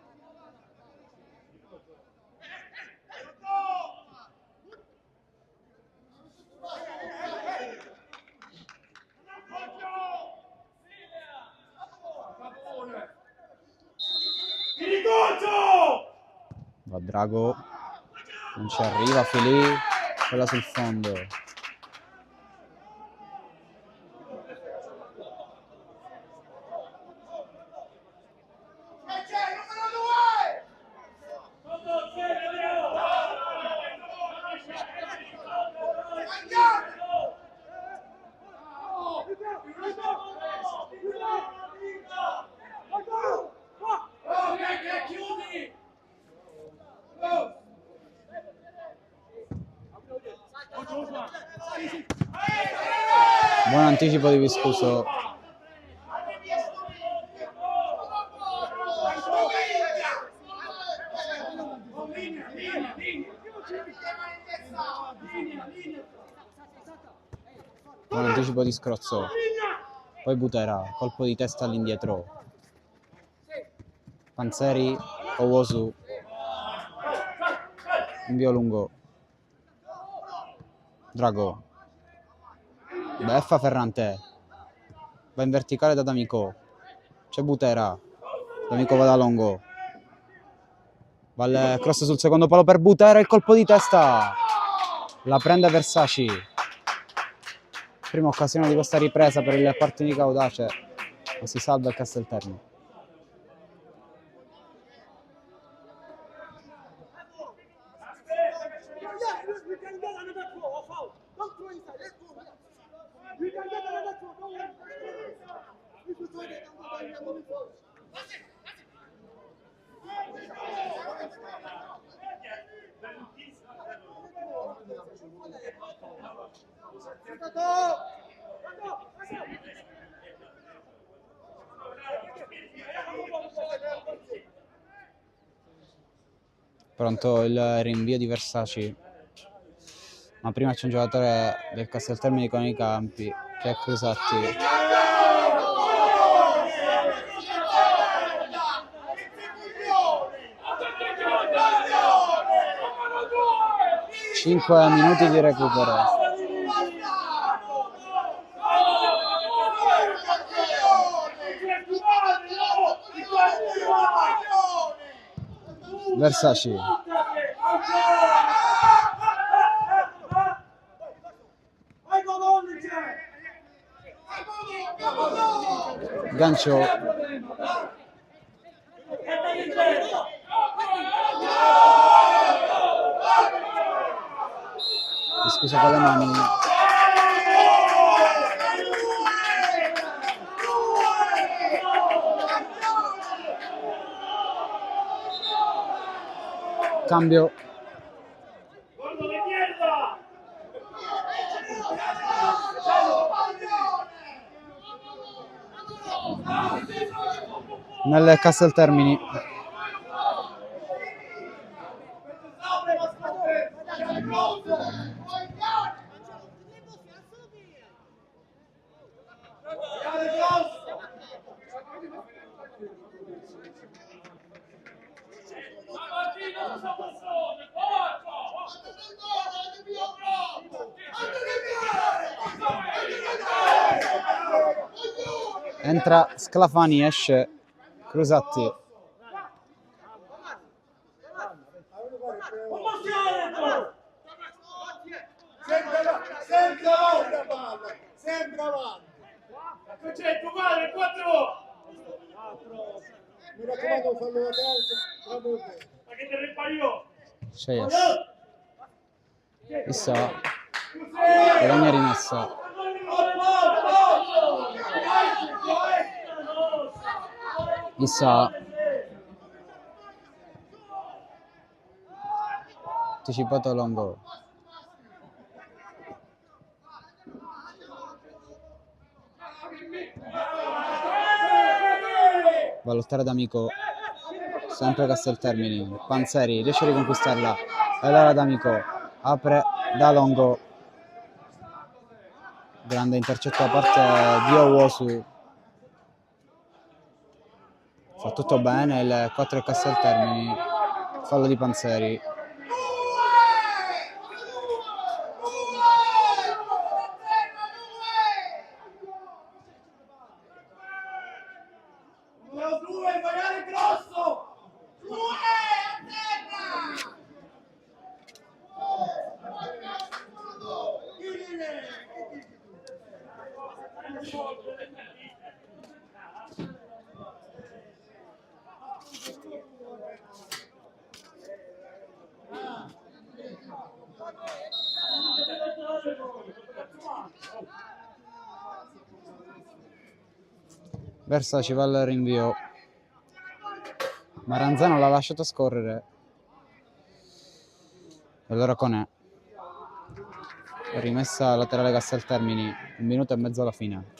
Speaker 1: Va Drago, non ci arriva, Fili, quella sul fondo. Buon anticipo di Viscuso. Buon anticipo di Scrozzo. Poi Butera, colpo di testa all'indietro. Panzeri, Owosu. Invio lungo. Drago. Beffa Ferrante. Va in verticale da D'Amico. c'è Butera, D'Amico va da Longo, va il cross sul secondo palo per Butera, il colpo di testa, la prende Versace, prima occasione di questa ripresa per il Partinico Audace, ma si salva il Casteltermine. Pronto il rinvio di Versace, ma prima c'è un giocatore del Casteltermine con i campi che è Crusatti. Cinque minuti di recupero. Versace. Gancio. Mi scuso con le mani. Cambio. Nel Casteltermini. Entra Sclafani, esce Crusatti.
Speaker 6: Sempre avanti la palla, sempre avanti.
Speaker 2: C'è tuo padre, 4.
Speaker 6: Mi raccomando, fallo da calcio.
Speaker 2: Ma che te ne fai io?
Speaker 1: C'è Issa. Guadagna rimessa. Issa. Anticipato Longo. Va a lottare D'Amico, sempre Casteltermini. Panzeri riesce a riconquistarla, e allora D'Amico apre da Longo, grande intercetto da parte di Owosu, fa tutto bene il 4 Casteltermini, fallo di Panzeri. Versace va al rinvio, Maranzano l'ha lasciato scorrere, e allora Conè, rimessa laterale Casteltermini, 1 minuto e mezzo alla fine.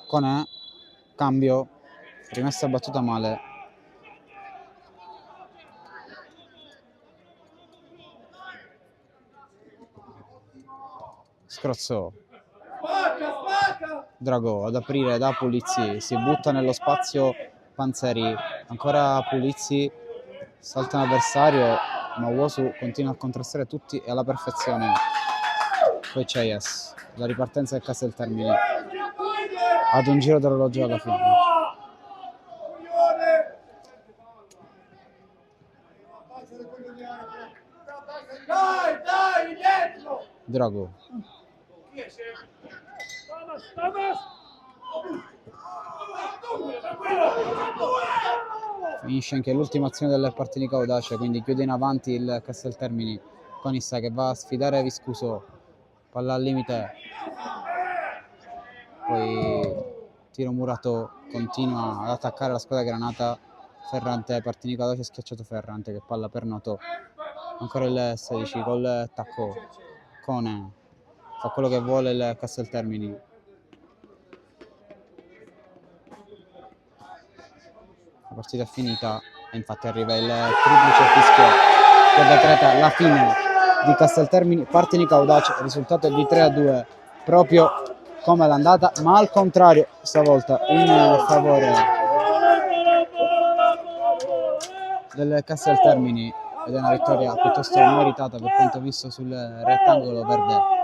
Speaker 1: Conè, cambio, rimessa battuta male. Scrozzò. Dragò ad aprire da Pulizzi, si butta nello spazio Panzeri, Ancora Pulizzi, salta un avversario, ma Uosu continua a contrastare tutti e alla perfezione. Poi Cheyes, la ripartenza del Casteltermini ad un giro d'orologio alla fine.
Speaker 6: Dai, dietro!
Speaker 1: Drago, finisce anche l'ultima azione del Partinico Audace, quindi chiude in avanti il Casteltermini con Issa che va a sfidare Viscuso, palla al limite, poi tiro murato, continua ad attaccare la squadra granata. Ferrante, Partinico Audace, schiacciato Ferrante che palla per Noto, ancora il 16 col tacco, Cone fa quello che vuole il Casteltermini. La partita è finita e infatti arriva il triplice fischio che decreta la fine di Casteltermini Partinico Audace. Il risultato è di 3-2, proprio come l'andata, ma al contrario stavolta in favore del Casteltermini, ed è una vittoria piuttosto meritata per quanto visto sul rettangolo verde.